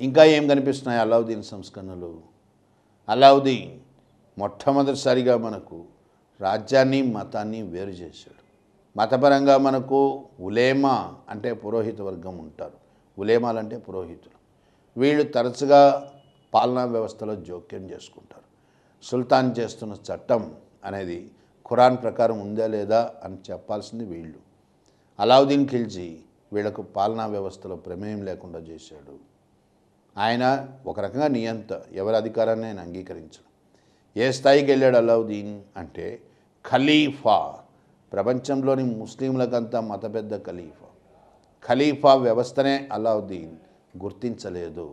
ఇంకా ఏం కనిపిస్తున్నాయి అలావుద్దీన్ సంస్కరణలు? అలావుద్దీన్ మొట్టమొదటిసారిగా మనకు రాజ్యాన్ని మతాన్ని వేరు చేశాడు. మతపరంగా మనకు ఉలేమా అంటే పురోహిత వర్గం ఉంటారు. ఉలేమాలు అంటే పురోహితులు. వీళ్ళు తరచుగా పాలనా వ్యవస్థలో జోక్యం చేసుకుంటారు. సుల్తాన్ చేస్తున్న చట్టం అనేది ఖురాన్ ప్రకారం ఉందా లేదా అని చెప్పాల్సింది వీళ్ళు. అలావుద్దీన్ ఖిల్జీ వీళ్లకు పాలనా వ్యవస్థలో ప్రమేయం లేకుండా చేశాడు. ఆయన ఒక రకంగా నియంత, ఎవరి అధికారాన్ని ఆయన అంగీకరించడు. ఏ స్థాయికి వెళ్ళాడు అలావుద్దీన్ అంటే ఖలీఫా, ప్రపంచంలోని ముస్లింలకంతా మత పెద్ద ఖలీఫా వ్యవస్థనే అలావుద్దీన్ గుర్తించలేదు.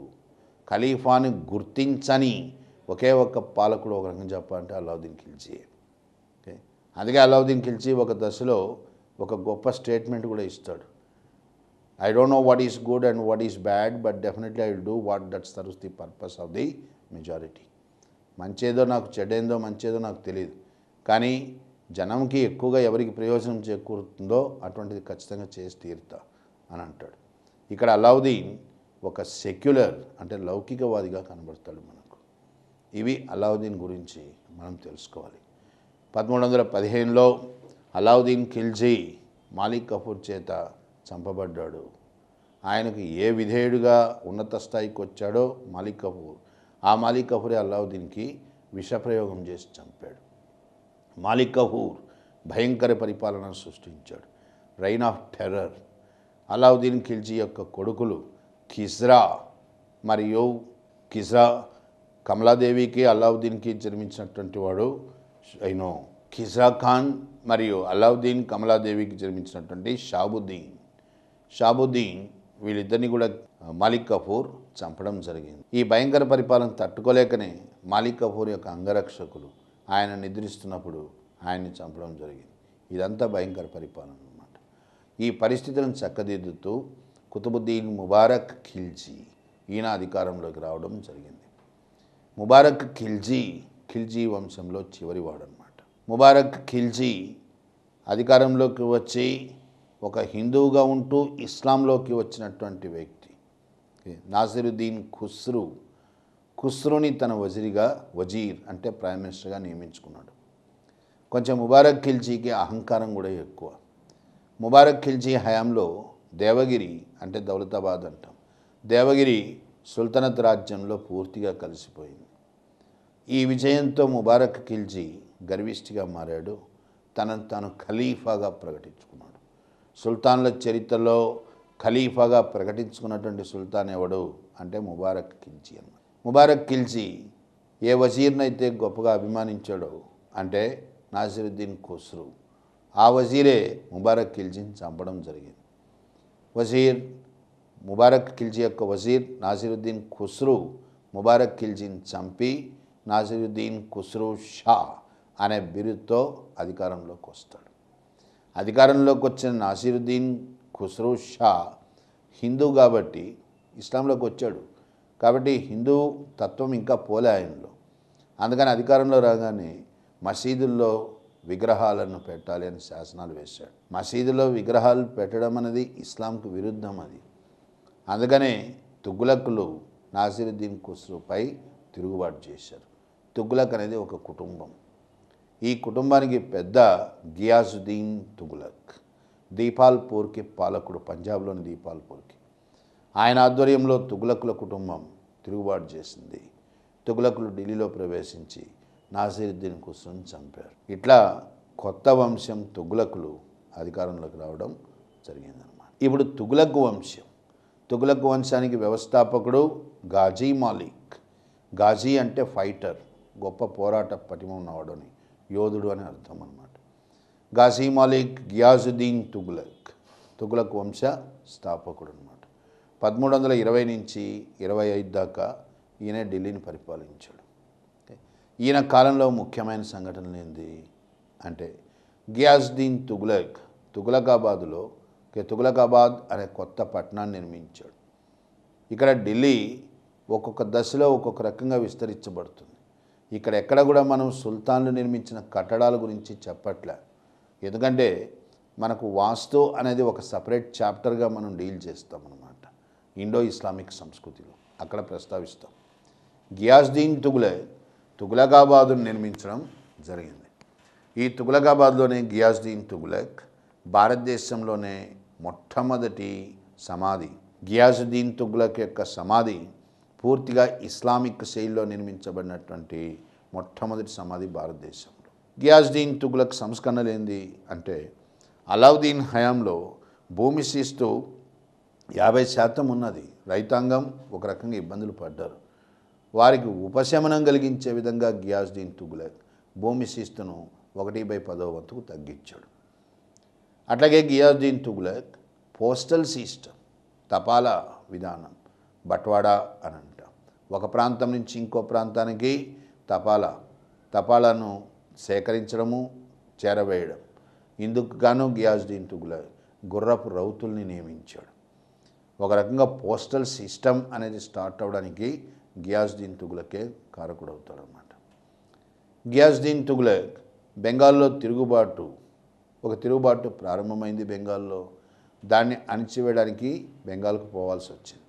ఖలీఫాని గుర్తించని ఒకే ఒక్క పాలకుడు ఒక రకంగా చెప్పాలంటే అలావుద్దీన్ ఖిల్జీ. ఓకే, అందుకే అలావుద్దీన్ ఖిల్జీ ఒక దశలో ఒక గొప్ప స్టేట్మెంట్ కూడా ఇస్తాడు. I don't know what is good and what is bad, but definitely I will do what that serves the purpose of the majority. మంచేదో నాకు చెడ్డేందో మంచేదో నాకు తెలియదు, కానీ జనంకి ఎక్కువగా ఎవరికి ప్రయోజనం చేకూరుతుందో అటువంటిది ఖచ్చితంగా చేసి తీరుతా అని అంటాడు. ఇక్కడ అలావుద్దీన్ ఒక సెక్యులర్ అంటే లౌకికవాదిగా కనబడతాడు మనకు. ఇవి అలావుద్దీన్ గురించి మనం తెలుసుకోవాలి. 1315లో అలావుద్దీన్ ఖిల్జీ మాలిక్ కఫూర్ చేత చంపబడ్డాడు. ఆయనకు ఏ విధేయుడిగా ఉన్నత స్థాయికి వచ్చాడో మాలిక్ కఫూర్, ఆ మాలిక్ కఫూరే అలావుద్దీన్కి విషప్రయోగం చేసి చంపాడు. మాలిక్ కఫూర్ భయంకర పరిపాలన సృష్టించాడు, rain of terror. Alauddin Khilji యొక్క కొడుకులు కిజ్రా మరియు కమలాదేవికి అలావుద్దీన్కి జన్మించినటువంటి వాడు కిజ్రా ఖాన్, మరియు అలావుద్దీన్ కమలాదేవికి జన్మించినటువంటి షాబుద్దీన్ వీళ్ళిద్దరిని కూడా మాలిక్ కఫూర్ చంపడం జరిగింది. ఈ భయంకర పరిపాలన తట్టుకోలేకనే మాలిక్ కఫూర్ యొక్క అంగరక్షకులు ఆయన నిద్రిస్తున్నప్పుడు ఆయన్ని చంపడం జరిగింది. ఇదంతా భయంకర పరిపాలన అన్నమాట. ఈ పరిస్థితులను చక్కదిద్దుతూ కుతుబుద్దీన్ ముబారక్ ఖిల్జీ ఈయన అధికారంలోకి రావడం జరిగింది. ముబారక్ ఖిల్జీ వంశంలో చివరివాడు అన్నమాట. ముబారక్ ఖిల్జీ అధికారంలోకి వచ్చి ఒక హిందువుగా ఉంటూ ఇస్లాంలోకి వచ్చినటువంటి వ్యక్తి. నాసిరుద్దీన్ ఖుస్రుని తన వజీర్ అంటే ప్రైమ్ మినిస్టర్గా నియమించుకున్నాడు. కొంచెం ముబారక్ ఖిల్జీకి అహంకారం కూడా ఎక్కువ. ముబారక్ ఖిల్జీ హయాంలో దేవగిరి అంటే దౌలతాబాద్ అంటాం, దేవగిరి సుల్తనత్ రాజ్యంలో పూర్తిగా కలిసిపోయింది. ఈ విజయంతో ముబారక్ ఖిల్జీ గర్విష్ఠిగా మారాడు. తనను తాను ఖలీఫాగా ప్రకటించుకున్నాడు. సుల్తాన్ల చరిత్రలో ఖలీఫాగా ప్రకటించుకున్నటువంటి సుల్తాన్ ఎవడు అంటే ముబారక్ ఖిల్జీ అన్నమాట. ముబారక్ ఖిల్జీ ఏ వజీర్నైతే గొప్పగా అభిమానించాడో అంటే నాసిరుద్దీన్ ఖుస్రు, ఆ వజీరే ముబారక్ ఖిల్జీని చంపడం జరిగింది. ముబారక్ ఖిల్జీ యొక్క వజీర్ నాసిరుద్దీన్ ఖుస్రు ముబారక్ ఖిల్జీని చంపి నాసిరుద్దీన్ ఖుస్రు షా అనే బిరుదుతో అధికారంలోకి వస్తాడు. అధికారంలోకి వచ్చిన నాసిరుద్దీన్ ఖుస్రు షా హిందూ కాబట్టి ఇస్లాంలోకి వచ్చాడు, కాబట్టి హిందూ తత్వం ఇంకా పోలే ఆయనలో. అందుకని అధికారంలో రాగానే మసీదుల్లో విగ్రహాలను పెట్టాలి అని శాసనాలు వేశాడు. మసీదులో విగ్రహాలు పెట్టడం అనేది ఇస్లాంకు విరుద్ధం అది. అందుకనే తుగ్లకులు నాసిరుద్దీన్ ఖుస్రుపై తిరుగుబాటు చేశారు. తుగ్లక్ అనేది ఒక కుటుంబం. ఈ కుటుంబానికి పెద్ద గియాసుద్దీన్ తుగ్లక్, దీపాల్పూర్కి పాలకుడు, పంజాబ్లోని దీపాల్పూర్కి. ఆయన ఆధ్వర్యంలో తుగ్లకుల కుటుంబం తిరుగుబాటు చేసింది. తుగ్లకులు ఢిల్లీలో ప్రవేశించి నాసిరుద్దీన్ ఖుస్రుని చంపారు. ఇట్లా కొత్త వంశం తుగ్లకులు అధికారంలోకి రావడం జరిగిందన్నమాట. ఇప్పుడు తుగ్లక్ వంశానికి వ్యవస్థాపకుడు గాజీ మాలిక్. గాజీ అంటే ఫైటర్, గొప్ప పోరాట పటిమ ఉన్నవాడు అని, యోధుడు అని అర్థం అన్నమాట. గాజీ మాలిక్ గియాసుద్దీన్ తుగ్లక్ వంశ స్థాపకుడు అనమాట. 1320 నుంచి 25 దాకా ఈయన ఢిల్లీని పరిపాలించాడు. ఈయన కాలంలో ముఖ్యమైన సంఘటనలు ఏంది అంటే గియాసుద్దీన్ తుగ్లకాబాద్ అనే కొత్త పట్టణాన్ని నిర్మించాడు. ఇక్కడ ఢిల్లీ ఒక్కొక్క దశలో ఒక్కొక్క రకంగా విస్తరించబడుతుంది. ఇక్కడ ఎక్కడ కూడా మనం సుల్తాన్లు నిర్మించిన కట్టడాల గురించి చెప్పట్లే, ఎందుకంటే మనకు వాస్తు అనేది ఒక సపరేట్ చాప్టర్గా మనం డీల్ చేస్తామన్నమాట. ఇండో ఇస్లామిక్ సంస్కృతిలో అక్కడ ప్రస్తావిస్తాం. గియాసుద్దీన్ తుగ్లకాబాదును నిర్మించడం జరిగింది. ఈ తుగ్లకాబాద్లోనే గియాసుద్దీన్ తుగ్లక్ భారతదేశంలోనే మొట్టమొదటి సమాధి. గియాసుద్దీన్ తుగ్లక్ యొక్క సమాధి పూర్తిగా ఇస్లామిక్ శైలిలో నిర్మించబడినటువంటి మొట్టమొదటి సమాధి భారతదేశంలో. గియాసుద్దీన్ తుగ్లక్ సంస్కరణలు ఏంది అంటే, అలావుద్దీన్ హయాంలో భూమి శిస్తు 50% ఉన్నది. రైతాంగం ఒక రకంగా ఇబ్బందులు పడ్డారు. వారికి ఉపశమనం కలిగించే విధంగా గియాసుద్దీన్ తుగ్లక్ భూమి శిస్తును 1/10 తగ్గించాడు. అట్లాగే గియాసుద్దీన్ తుగ్లక్ పోస్టల్ సిస్టమ్, తపాలా విధానం, బట్వాడా అని అంటాం. ఒక ప్రాంతం నుంచి ఇంకో ప్రాంతానికి తపాలాను సేకరించడము, చేరవేయడం. ఇందుకు గాను గియాసుద్దీన్ తుగ్లక్ గుర్రపు రౌతుల్ని నియమించాడు. ఒక రకంగా పోస్టల్ సిస్టమ్ అనేది స్టార్ట్ అవడానికి గియాసుద్దీన్ తుగ్లకే కారకుడవుతాడు అన్నమాట. గియాసుద్దీన్ తుగ్లక్ బెంగాల్లో తిరుగుబాటు ప్రారంభమైంది బెంగాల్లో. దాన్ని అణిచివేయడానికి బెంగాల్కు పోవాల్సి వచ్చింది.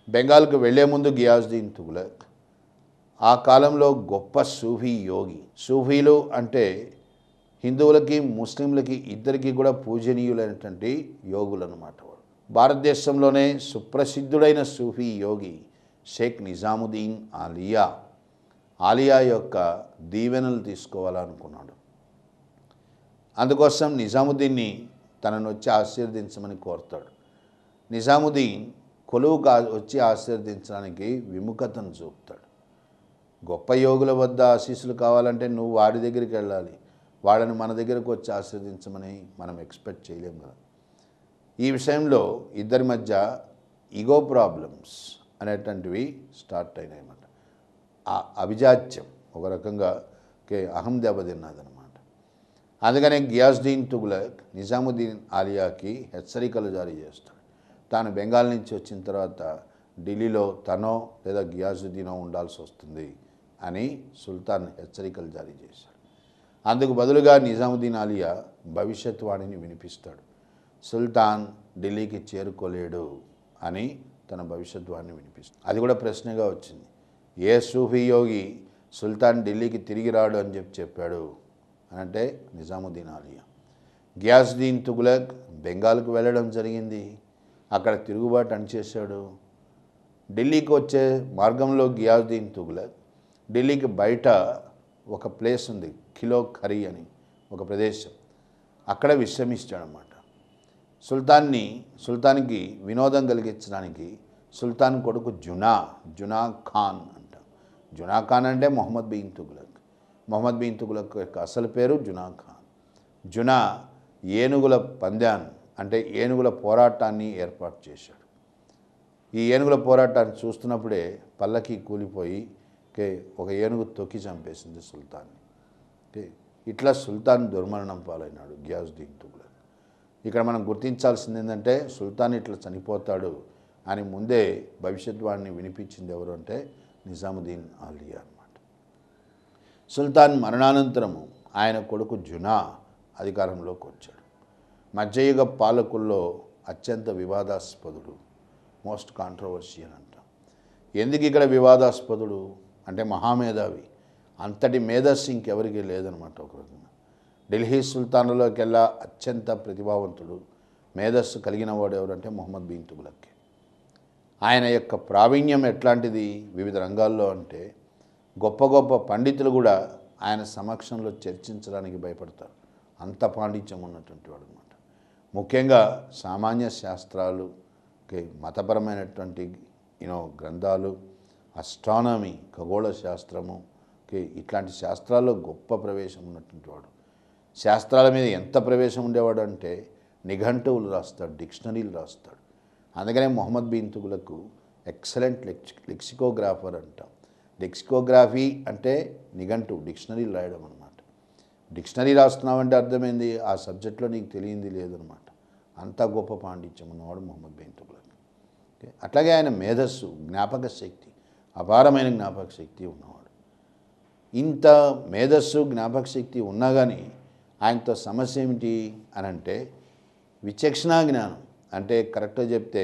బెంగాల్కు వెళ్లే ముందు గియాసుద్దీన్ తుగ్లక్ ఆ కాలంలో గొప్ప సూఫీ యోగి. సూఫీలు అంటే హిందువులకి ముస్లింలకి ఇద్దరికీ కూడా పూజనీయులైనటువంటి యోగులు అన్నమాట. వాడు భారతదేశంలోనే సుప్రసిద్ధుడైన సూఫీ యోగి షేక్ నిజాముద్దీన్ ఆలియా యొక్క దీవెనలు తీసుకోవాలనుకున్నాడు. అందుకోసం నిజాముద్దీన్ని తనను వచ్చి ఆశీర్వదించమని కోరుతాడు. నిజాముద్దీన్ వచ్చి ఆశీర్వదించడానికి విముఖతను చూపుతాడు. గొప్ప యోగుల వద్ద ఆశీస్సులు కావాలంటే నువ్వు వాడి దగ్గరికి వెళ్ళాలి, వాళ్ళని మన దగ్గరకు వచ్చి ఆశీర్వదించమని మనం ఎక్స్పెక్ట్ చేయలేం కదా. ఈ విషయంలో ఇద్దరి మధ్య ఈగో ప్రాబ్లమ్స్ అనేటువంటివి స్టార్ట్ అయినాయి అన్నమాట. ఆ అభిజాత్యం ఒక రకంగా అహం దెబ్బతిన్నదనమాట. అందుకనే గియాసుద్దీన్ తుగ్లక్ నిజాముద్దీన్ ఆలియాకి హెచ్చరికలు జారీ చేస్తాడు. తాను బెంగాల్ నుంచి వచ్చిన తర్వాత ఢిల్లీలో తనో లేదా గియాసుద్దీనో ఉండాల్సి వస్తుంది అని సుల్తాన్ హెచ్చరికలు జారీ చేశాడు. అందుకు బదులుగా నిజాముద్దీన్ ఆలియా భవిష్యత్ వాణిని వినిపిస్తాడు. సుల్తాన్ ఢిల్లీకి చేరుకోలేడు అని తన భవిష్యత్ వాణిని వినిపిస్తాడు. అది కూడా ప్రశ్నగా వచ్చింది. ఏ సూఫీ యోగి సుల్తాన్ ఢిల్లీకి తిరిగి రాడు అని చెప్పాడు అని అంటే నిజాముద్దీన్ ఆలియా. గియాసుద్దీన్ తుగ్లక్ బెంగాల్కు వెళ్ళడం జరిగింది. అక్కడ తిరుగుబాటు అణిచేశాడు. ఢిల్లీకి వచ్చే మార్గంలో గియాసుద్దీన్ తుగ్లక్ ఢిల్లీకి బయట ఒక ప్లేస్ ఉంది, కిలో ఖరీ అని ఒక ప్రదేశం, అక్కడ విశ్రమిస్తాడనమాట. సుల్తాన్కి వినోదం కలిగించడానికి సుల్తాన్ కొడుకు జునా ఖాన్ అంట. జునా ఖాన్ అంటే మొహమ్మద్ బిన్ తుగ్లక్ యొక్క అసలు పేరు జునా ఖాన్. జునా ఏనుగుల పందాన్ని అంటే ఏనుగుల పోరాటాన్ని ఏర్పాటు చేశాడు. ఈ ఏనుగుల పోరాటాన్ని చూస్తున్నప్పుడే పల్లకి కూలిపోయి ఒక ఏనుగు తొక్కి చంపేసింది సుల్తాన్ని. ఇట్లా సుల్తాన్ దుర్మరణం పాలైనాడు గియాసుద్దీన్ తుగ్లక్. ఇక్కడ మనం గుర్తించాల్సింది ఏంటంటే సుల్తాన్ ఇట్లా చనిపోతాడు అని ముందే భవిష్యత్వాణిని వినిపించింది ఎవరు అంటే నిజాముద్దీన్ ఆలియా అన్నమాట. సుల్తాన్ మరణానంతరము ఆయన కొడుకు జునా అధికారంలోకి వచ్చాడు. మధ్యయుగ పాలకుల్లో అత్యంత వివాదాస్పదుడు, మోస్ట్ కాంట్రవర్షియల్ అంటాం. ఎందుకు ఇక్కడ వివాదాస్పదుడు అంటే మహామేధావి, అంతటి మేధస్సు ఇంకెవరికి లేదనమాట. ఒక రకంగా ఢిల్లీ సుల్తాన్లలోకెల్లా అత్యంత ప్రతిభావంతుడు, మేధస్సు కలిగిన వాడు ఎవరంటే మొహమ్మద్ బిన్ తుగ్లక్. ఆయన యొక్క ప్రావీణ్యం ఎట్లాంటిది వివిధ రంగాల్లో అంటే గొప్ప గొప్ప పండితులు కూడా ఆయన సమక్షంలో చర్చించడానికి భయపడతారు. అంత పాండిత్యం ఉన్నటువంటి వాడు అనమాట. ముఖ్యంగా సామాన్య శాస్త్రాలు, మతపరమైనటువంటి గ్రంథాలు, అస్ట్రానమీ, ఖగోళ శాస్త్రము, ఇట్లాంటి శాస్త్రాల్లో గొప్ప ప్రవేశం ఉన్నటువంటి వాడు. శాస్త్రాల మీద ఎంత ప్రవేశం ఉండేవాడు అంటే నిఘంటువులు రాస్తాడు, డిక్షనరీలు రాస్తాడు. అందుకనే మొహమ్మద్ బిన్ తుగ్లక్ ఎక్సలెంట్ లెక్సికోగ్రాఫర్ అంటాం. లెక్సికోగ్రఫీ అంటే నిఘంటువు, డిక్షనరీలు రాయడం అనమాట. డిక్షనరీ రాస్తున్నామంటే అర్థమైంది ఆ సబ్జెక్ట్లో నీకు తెలియంది లేదనమాట. అంత గొప్ప పాండిత్యం ఉన్నవాడు మొహమ్మద్ బిన్ తుగ్లక్. అట్లాగే ఆయన మేధస్సు, జ్ఞాపక శక్తి, అపారమైన జ్ఞాపక శక్తి ఉన్నవాడు. ఇంత మేధస్సు, జ్ఞాపక శక్తి ఉన్నా కానీ ఆయనతో సమస్య ఏమిటి అని అంటే విచక్షణా జ్ఞానం. అంటే కరెక్ట్గా చెప్తే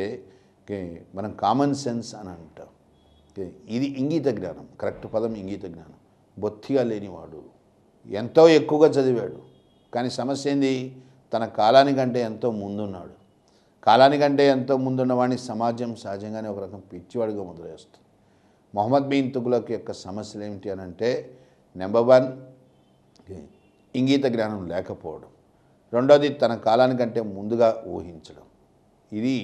ఓకే, మనం కామన్ సెన్స్ అని అంటాం. ఓకే, ఇది ఇంగిత జ్ఞానం, కరెక్ట్ పదం ఇంగిత జ్ఞానం. బొత్తిగా లేనివాడు, ఎంతో ఎక్కువగా చదివాడు, కానీ సమస్య ఏంది, తన కాలానికంటే ఎంతో ముందున్నాడు. కాలానికంటే ఎంతో ముందున్నవాడిని సమాజం సహజంగానే ఒక రకం పిచ్చివాడిగా మొదలేస్తుంది. మొహమ్మద్ బిన్ తుగ్లక్ యొక్క సమస్యలు ఏమిటి అని అంటే, నెంబర్ 1 ఇంగీత జ్ఞానం లేకపోవడం, రెండోది తన కాలానికంటే ముందుగా ఊహించడం. ఇది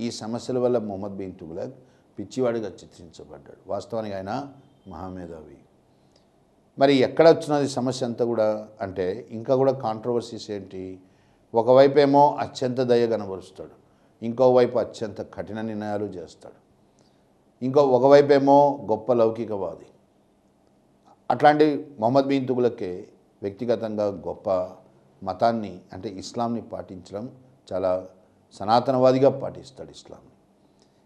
ఈ సమస్యల వల్ల మొహమ్మద్ బిన్ తుగ్లక్ పిచ్చివాడిగా చిత్రించబడ్డాడు. వాస్తవానికి ఆయన మహామేధావి. మరి ఎక్కడ వచ్చినది సమస్య అంతా కూడా అంటే, ఇంకా కూడా కాంట్రవర్సీస్ ఏంటి, ఒకవైపేమో అత్యంత దయ కనబరుస్తాడు, ఇంకోవైపు అత్యంత కఠిన నిర్ణయాలు చేస్తాడు, ఒకవైపేమో గొప్ప లౌకికవాది. అట్లాంటి మొహమ్మద్ బిన్ తుగ్లకే వ్యక్తిగతంగా గొప్ప మతాన్ని అంటే ఇస్లాంని పాటించడం, చాలా సనాతనవాదిగా పాటిస్తాడు ఇస్లాంని.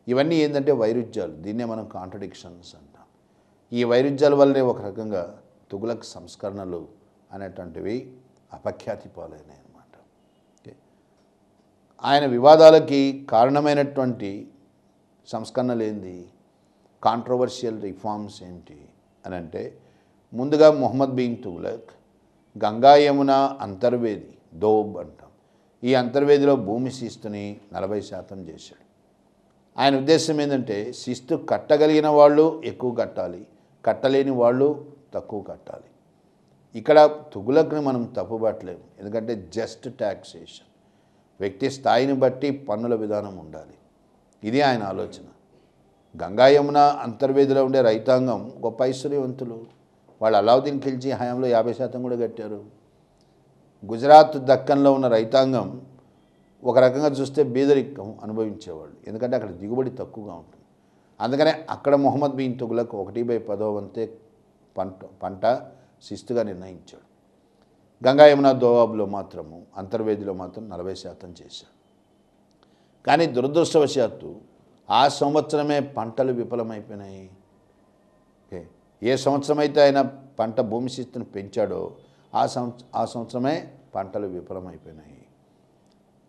ఇవన్నీ ఏంటంటే వైరుధ్యాలు, దీన్నే మనం కాంట్రడిక్షన్స్ అంటాం. ఈ వైరుధ్యాల వల్లనే ఒక రకంగా తుగ్లక్ సంస్కరణలు అనేటువంటివి అపఖ్యాతి పాలైనాయి అన్నమాట. ఆయన వివాదాలకి కారణమైనటువంటి సంస్కరణలు ఏంది, కాంట్రవర్షియల్ రిఫార్మ్స్ ఏంటి అని అంటే, ముందుగా మొహమ్మద్ బిన్ తుగ్లక్ గంగా యమున అంతర్వేది దోబ్ అంటాం, ఈ అంతర్వేదిలో భూమి శిస్తుని 40% చేశాడు. ఆయన ఉద్దేశం ఏంటంటే, శిస్తు కట్టగలిగిన వాళ్ళు ఎక్కువ కట్టాలి, కట్టలేని వాళ్ళు తక్కువ కట్టాలి. ఇక్కడ తుగ్లక్ని మనం తప్పుపట్టలేము, ఎందుకంటే జస్ట్ ట్యాక్సేషన్, వ్యక్తి స్థాయిని బట్టి పన్నుల విధానం ఉండాలి. ఇది ఆయన ఆలోచన. గంగా యమున అంతర్వేదిలో ఉండే రైతాంగం గొప్ప ఐశ్వర్యవంతులు, వాళ్ళు అలావుద్దీన్ ఖిల్జీ హయాంలో 50% కూడా కట్టారు. గుజరాత్ దక్కన్లో ఉన్న రైతాంగం ఒక రకంగా చూస్తే బీదరికం అనుభవించేవాళ్ళు, ఎందుకంటే అక్కడ దిగుబడి తక్కువగా ఉంటుంది. అందుకనే అక్కడ మొహమ్మద్ బిన్ తుగ్లక్ 1/10 వంతే పంట శిస్తుగా నిర్ణయించాడు. గంగా యమున దోవాబ్లో మాత్రము, అంతర్వేదిలో మాత్రం 40% చేశాడు. కానీ దురదృష్టవశాత్తు ఆ సంవత్సరమే పంటలు విఫలమైపోయినాయి. ఏ సంవత్సరం అయితే ఆయన పంట భూమి శిస్తును పెంచాడో ఆ సంవత్సరమే పంటలు విఫలమైపోయినాయి.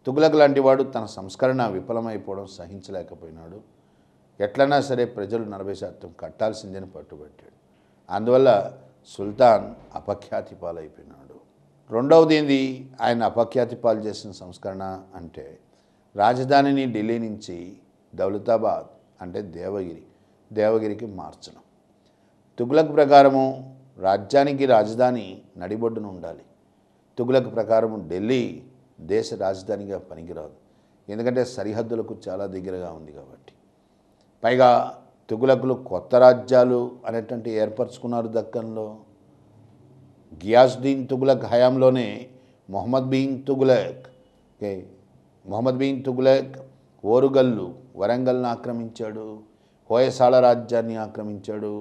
తుగ్లక్ లాంటి వాడు తన సంస్కరణ విఫలమైపోవడం సహించలేకపోయినాడు. ఎట్లన్నా సరే ప్రజలు 40% కట్టాల్సిందని పట్టుబట్టాడు. అందువల్ల సుల్తాన్ అపఖ్యాతి పాలైపోయినాడు. రెండవది ఏంది, ఆయన అపఖ్యాతి పాలు చేసిన సంస్కరణ అంటే, రాజధానిని ఢిల్లీ నుంచి దౌలతాబాద్ అంటే దేవగిరికి మార్చడం. తుగ్లక్ ప్రకారము రాజ్యానికి రాజధాని నడిబొడ్డున ఉండాలి. తుగ్లక్ ప్రకారము ఢిల్లీ దేశ రాజధానిగా పనికిరాదు, ఎందుకంటే సరిహద్దులకు చాలా దగ్గరగా ఉంది కాబట్టి. పైగా తుగ్లక్లు కొత్త రాజ్యాలు అనేటువంటి ఏర్పరచుకున్నారు దక్కన్లో. గియాసుద్దీన్ తుగ్లక్ హయాంలోనే మొహమ్మద్ బిన్ తుగ్లక్ ఓరుగల్లు వరంగల్ను ఆక్రమించాడు, హోయసాల రాజ్యాన్ని ఆక్రమించాడు.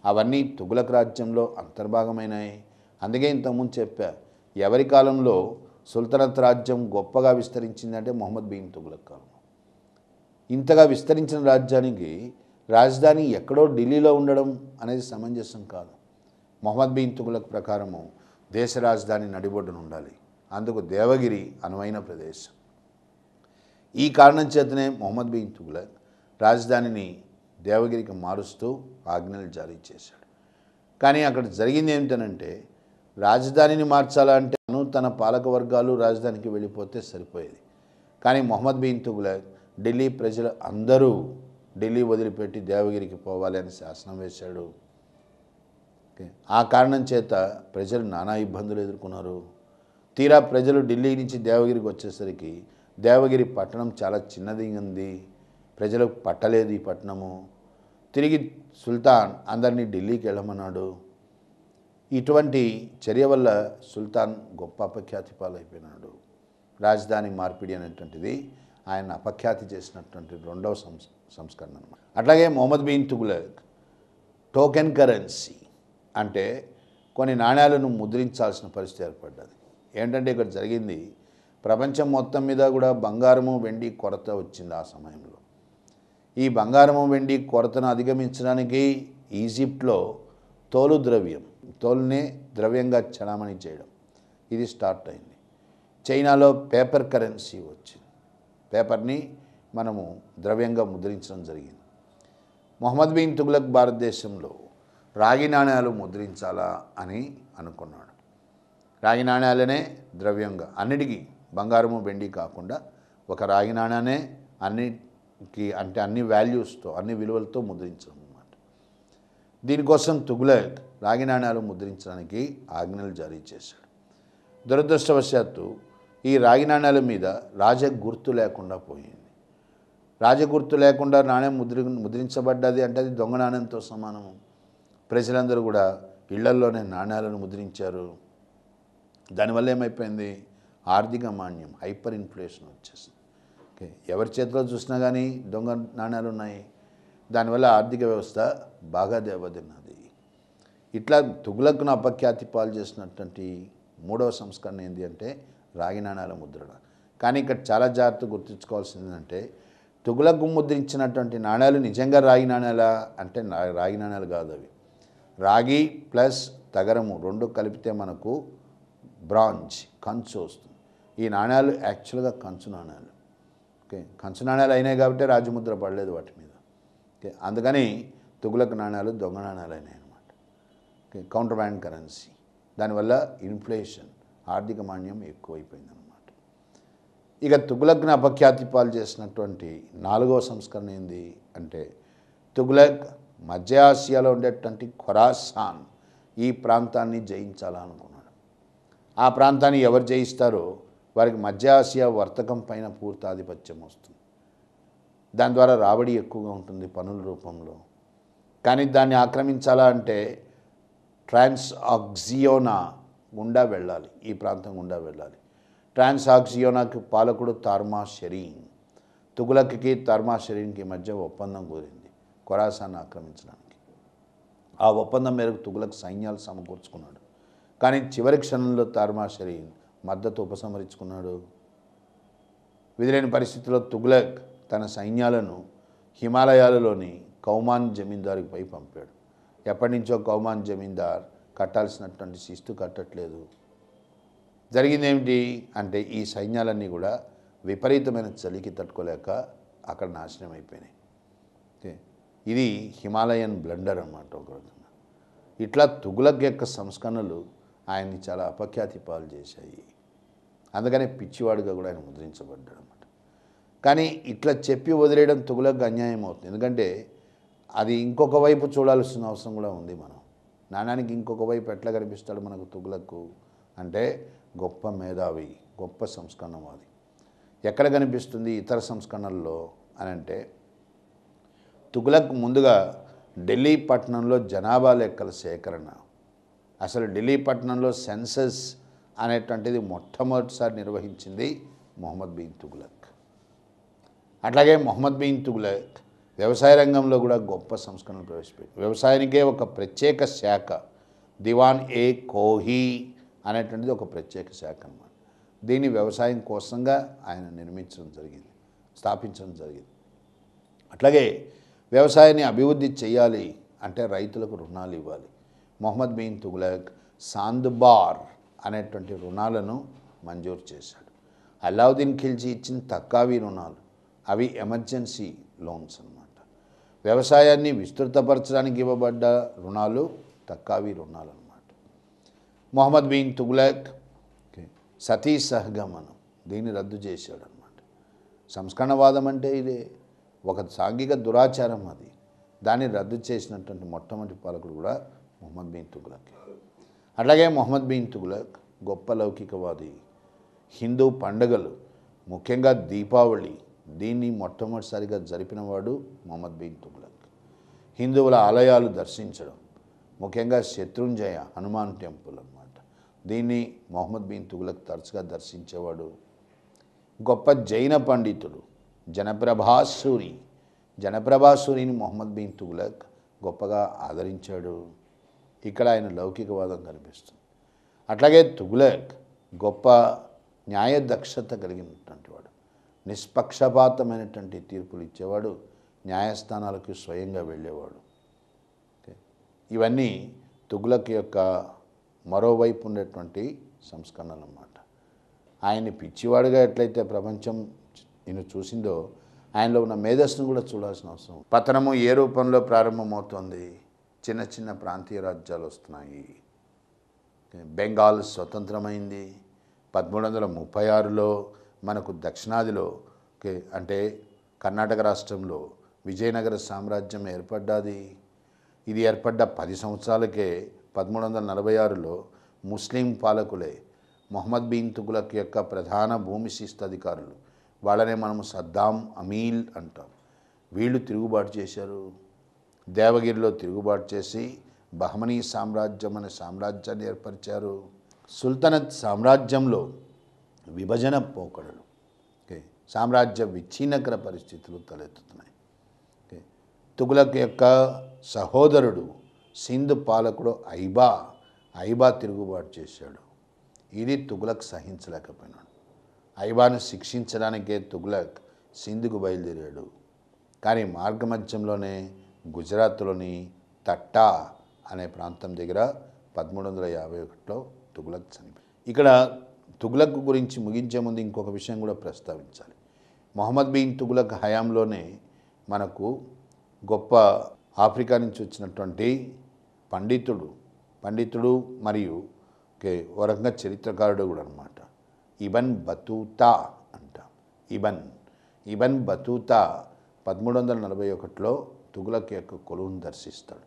అవన్నీ తుగ్లక్ రాజ్యంలో అంతర్భాగమైనాయి. అందుకే ఇంతకుముందు చెప్పా, ఎవరి కాలంలో సుల్తనత్ రాజ్యం గొప్పగా విస్తరించిందంటే మొహమ్మద్ బిన్ తుగ్లక్ కాలం. ఇంతగా విస్తరించిన రాజ్యానికి రాజధాని ఎక్కడో ఢిల్లీలో ఉండడం అనేది సమంజసం కాదు. మొహమ్మద్ బిన్ తుగ్లక్ ప్రకారము దేశ రాజధాని నడిబొడ్డున ఉండాలి, అందుకు దేవగిరి అనువైన ప్రదేశం. ఈ కారణం చేతనే మొహమ్మద్ బిన్ తుగ్లక్ రాజధానిని దేవగిరికి మారుస్తూ ఆజ్ఞలు జారీ చేశాడు. కానీ అక్కడ జరిగింది ఏమిటనంటే, రాజధానిని మార్చాలంటే తన పాలక వర్గాలు రాజధానికి వెళ్ళిపోతే సరిపోయేది. కానీ మొహమ్మద్ బిన్ తుగ్లక్ ఢిల్లీ ప్రజలు అందరూ ఢిల్లీ వదిలిపెట్టి దేవగిరికి పోవాలి అని శాసనం వేశాడు. ఆ కారణం చేత ప్రజలు నానా ఇబ్బందులు ఎదుర్కొన్నారు. తీరా ప్రజలు ఢిల్లీ నుంచి దేవగిరికి వచ్చేసరికి దేవగిరి పట్టణం చాలా చిన్నది ఉంది, ప్రజలకు పట్టలేదు ఈ పట్టణము. తిరిగి సుల్తాన్ అందరినీ ఢిల్లీకి వెళ్ళమన్నాడు. ఇటువంటి చర్య వల్ల సుల్తాన్ గొప్ప అపఖ్యాతి పాలైపోయినాడు. రాజధాని మార్పిడి అనేటువంటిది ఆయన అపఖ్యాతి చేసినటువంటి రెండవ సంస్కరణ అన్నమాట. అట్లాగే మొహమ్మద్ బిన్ తుగ్లక్ టోకెన్ కరెన్సీ అంటే కొన్ని నాణ్యాలను ముద్రించాల్సిన పరిస్థితి ఏర్పడ్డది. ఏంటంటే ఇక్కడ జరిగింది, ప్రపంచం మొత్తం మీద కూడా బంగారము వెండి కొరత వచ్చింది ఆ సమయంలో. ఈ బంగారము వెండి కొరతను అధిగమించడానికి ఈజిప్ట్లో తోలునే ద్రవ్యంగా చలామణి చేయడం ఇది స్టార్ట్ అయింది. చైనాలో పేపర్ కరెన్సీ వచ్చింది. పేపర్ని మనము ద్రవ్యంగా ముద్రించడం జరిగింది. మొహమ్మద్ బిన్ తుగ్లక్ భారతదేశంలో రాగి నాణ్యాలు ముద్రించాలా అని అనుకున్నాడు. రాగి నాణ్యాలనే ద్రవ్యంగా అన్నిటికీ బంగారము వెండి కాకుండా ఒక రాగి నాణ్యానే అన్నిటికీ అంటే అన్ని వాల్యూస్తో అన్ని విలువలతో ముద్రించడం అన్నమాట. దీనికోసం తుగ్లక్ రాగి నాణ్యాలు ముద్రించడానికి ఆజ్ఞలు జారీ చేశాడు. దురదృష్టవశాత్తు ఈ రాగి నాణ్యాల మీద రాజ గుర్తు లేకుండా పోయింది. రాజగుర్తు లేకుండా నాణ్యం ముద్రించబడ్డది అంటే అది దొంగ నాణ్యంతో సమానము. ప్రజలందరూ కూడా ఇళ్లల్లోనే నాణ్యాలను ముద్రించారు. దానివల్ల ఏమైపోయింది, ఆర్థిక మాన్యం, హైపర్ ఇన్ఫ్లేషన్ వచ్చేసింది. ఓకే, ఎవరి చేతిలో చూసినా కానీ దొంగ నాణ్యాలు ఉన్నాయి. దానివల్ల ఆర్థిక వ్యవస్థ బాగా దెబ్బతిన్నది. ఇట్లా తుగ్లక్ను అపఖ్యాతి పాలు చేసినటువంటి మూడవ సంస్కరణ ఏంటి అంటే రాగి నాణ్యాల ముద్రణ. కానీ ఇక్కడ చాలా జాగ్రత్త గుర్తుంచుకోవాల్సింది ఏంటంటే తుగ్లక్ ముద్రించినటువంటి నాణ్యాలు నిజంగా రాగి నాణ్యాలా అంటే రాగి నాణ్యాలు కాదు. అవి రాగి ప్లస్ తగరము రెండు కలిపితే మనకు బ్రాంజ్ కంచు వస్తుంది. ఈ నాణ్యాలు యాక్చువల్గా కంచు నాణ్యాలు. ఓకే, కంచు నాణ్యాలు అయినాయి కాబట్టి రాజముద్ర పడలేదు వాటి మీద. ఓకే, అందుకని తుగ్లక్ నాణ్యాలు దొంగ నాణ్యాలు అయినాయి అన్నమాట. Okay, counter band currency. దానివల్ల ఇన్ఫ్లేషన్, ఆర్థిక మాన్యం ఎక్కువైపోయింది అన్నమాట. ఇక తుగ్లక్ని అపఖ్యాతి పాలు చేసినటువంటి నాలుగవ సంస్కరణ ఏంది అంటే తుగ్లక్ మధ్య ఆసియాలో ఉండేటువంటి ఖొరాసాన్ ఈ ప్రాంతాన్ని జయించాలనుకున్నాడు. ఆ ప్రాంతాన్ని ఎవరు జయిస్తారో వారికి మధ్య ఆసియా వర్తకం పైన పూర్తి ఆధిపత్యం వస్తుంది. దాని ద్వారా రాబడి ఎక్కువగా ఉంటుంది పనుల రూపంలో. కానీ దాన్ని ఆక్రమించాలా అంటే ట్రాన్సాక్సియోనా గుండా వెళ్ళాలి, ఈ ప్రాంతం గుండా వెళ్ళాలి. ట్రాన్సాక్సియోనాకి పాలకుడు తార్మా షరీన్. తుగ్లక్కి తార్మా షరీన్కి మధ్య ఒప్పందం కుదిరింది ఖొరాసాన్ని ఆక్రమించడానికి. ఆ ఒప్పందం మేరకు తుగ్లక్ సైన్యాలు సమకూర్చుకున్నాడు. కానీ చివరి క్షణంలో తార్మా షరీన్ మద్దతు ఉపసంహరించుకున్నాడు. విధిలేని పరిస్థితుల్లో తుగ్లక్ తన సైన్యాలను హిమాలయాలలోని కౌమాన్ జమీందారుపై పంపాడు. ఎప్పటి నుంచో కౌమాన్ జమీందార్ కట్టాల్సినటువంటి శిస్తు కట్టట్లేదు. జరిగింది ఏమిటి అంటే ఈ సైన్యాలన్నీ కూడా విపరీతమైన చలికి తట్టుకోలేక అక్కడ నాశనం అయిపోయినాయి. ఓకే, ఇది హిమాలయన్ బ్లండర్ అన్నమాట ఒక రకంగా. ఇట్లా తుగ్లక్ యొక్క సంస్కరణలు ఆయన్ని చాలా అపఖ్యాతి పాలు చేశాయి. అందుకనే పిచ్చివాడుగా కూడా ఆయన ముద్రించబడ్డాడు అన్నమాట. కానీ ఇట్లా చెప్పి వదిలేయడం తుగ్లక్ అన్యాయం అవుతుంది. ఎందుకంటే అది ఇంకొక వైపు చూడాల్సిన అవసరం కూడా ఉంది. మనం నాణ్యానికి ఇంకొక వైపు ఎట్లా కనిపిస్తాడు మనకు తుగ్లక్ అంటే గొప్ప మేధావి, గొప్ప సంస్కరణవాది. ఎక్కడ కనిపిస్తుంది ఇతర సంస్కరణల్లో అని అంటే తుగ్లక్ ముందుగా ఢిల్లీ పట్టణంలో జనాభా లెక్కల సేకరణ, అసలు ఢిల్లీ పట్టణంలో సెన్సస్ అనేటువంటిది మొట్టమొదటిసారి నిర్వహించింది మొహమ్మద్ బిన్ తుగ్లక్. అట్లాగే మొహమ్మద్ బిన్ తుగ్లక్ వ్యవసాయ రంగంలో కూడా గొప్ప సంస్కరణలు ప్రవేశపెట్టారు. వ్యవసాయానికే ఒక ప్రత్యేక శాఖ దివాన్ ఏ కోహీ అనేటువంటిది ఒక ప్రత్యేక శాఖ అన్నమాట. దీన్ని వ్యవసాయం కోసంగా ఆయన స్థాపించడం జరిగింది. అట్లాగే వ్యవసాయాన్ని అభివృద్ధి చేయాలి అంటే రైతులకు రుణాలు ఇవ్వాలి. మొహమ్మద్ బిన్ తుగ్లక్ సాంద్బార్ అనేటువంటి రుణాలను మంజూరు చేశాడు. అలావుద్దీన్ ఖిల్జీ ఇచ్చిన తక్కావి రుణాలు, అవి ఎమర్జెన్సీ లోన్స్ అన్నమాట. వ్యవసాయాన్ని విస్తృతపరచడానికి ఇవ్వబడ్డ రుణాలు తక్కావి రుణాలు అన్నమాట. మొహమ్మద్ బిన్ తుగ్లక్ సతీ సహగమనం దీన్ని రద్దు చేశాడు అన్నమాట. సంస్కరణవాదం అంటే ఇదే ఒక సాంఘిక దురాచారం. అది దాన్ని రద్దు చేసినటువంటి మొట్టమొదటి పాలకుడు కూడా మొహమ్మద్ బిన్ తుగ్లక్. అట్లాగే మొహమ్మద్ బిన్ తుగ్లక్ గొప్ప లౌకికవాది. హిందూ పండుగలు ముఖ్యంగా దీపావళి దీన్ని మొట్టమొదటిసారిగా జరిపినవాడు మొహమ్మద్ బిన్ తుగ్లక్. హిందువుల ఆలయాలు దర్శించడం, ముఖ్యంగా శత్రుంజయ హనుమాన్ టెంపుల్ అన్నమాట, దీన్ని మొహమ్మద్ బిన్ తుగ్లక్ తరచుగా దర్శించేవాడు. గొప్ప జైన పండితుడు జనప్రభాసూరిని మొహమ్మద్ బిన్ తుగ్లక్ గొప్పగా ఆదరించాడు. ఇక్కడ ఆయన లౌకికవాదం కనిపిస్తుంది. అట్లాగే తుగ్లక్ గొప్ప న్యాయ దక్షత కలిగినటువంటి వాడు. నిష్పక్షపాతమైనటువంటి తీర్పులు ఇచ్చేవాడు. న్యాయస్థానాలకు స్వయంగా వెళ్ళేవాడు. ఇవన్నీ తుగ్లక్ యొక్క మరోవైపు ఉండేటువంటి సంస్కరణలు అన్నమాట. ఆయన్ని పిచ్చివాడుగా ఎట్లయితే ప్రపంచం నేను చూసిందో ఆయనలో ఉన్న మేధస్సును కూడా చూడాల్సిన అవసరం. పతనము ఏ రూపంలో ప్రారంభమవుతోంది? చిన్న చిన్న ప్రాంతీయ రాజ్యాలు వస్తున్నాయి. బెంగాల్ స్వతంత్రమైంది 1336లో. మనకు దక్షిణాదిలో అంటే కర్ణాటక రాష్ట్రంలో విజయనగర సామ్రాజ్యం ఏర్పడ్డాది. ఇది ఏర్పడ్డ 10 సంవత్సరాలకే 1346లో ముస్లిం పాలకులే మొహమ్మద్ బిన్ తుగ్లక్ యొక్క ప్రధాన భూమి శిస్తు అధికారులు, వాళ్ళనే మనం సద్దాం అమీల్ అంటాం. వీళ్ళు తిరుగుబాటు చేశారు. దేవగిరిలో తిరుగుబాటు చేసి బహమనీ సామ్రాజ్యం అనే సామ్రాజ్యాన్ని ఏర్పరిచారు. సుల్తనత్ సామ్రాజ్యంలో విభజన పోకడలు, సామ్రాజ్య విచ్ఛిన్నకర పరిస్థితులు తలెత్తుతున్నాయి. తుగ్లక్ యొక్క సహోదరుడు సింధ్ పాలకుడు ఐబా తిరుగుబాటు చేశాడు. ఇది తుగ్లక్ సహించలేకపోయినాడు. ఐబాను శిక్షించడానికే తుగ్లక్ సింధ్కు బయలుదేరాడు. కానీ మార్గమధ్యంలోనే గుజరాత్లోని తట్టా అనే ప్రాంతం దగ్గర 1351లో తుగ్లక్ చనిపోయాడు. ఇక్కడ తుగ్లక్ గురించి ముగించే ముందు ఇంకొక విషయం కూడా ప్రస్తావించాలి. మొహమ్మద్ బిన్ తుగ్లక్ హయాంలోనే మనకు గొప్ప ఆఫ్రికా నుంచి వచ్చినటువంటి పండితుడు మరియు ఓ రకంగా చరిత్రకారుడు కూడా అనమాట, ఇబన్ బతూతా అంటాం. ఇబన్ బతూతా 1341లో తుగ్లక్ యొక్క కొలువును దర్శిస్తాడు.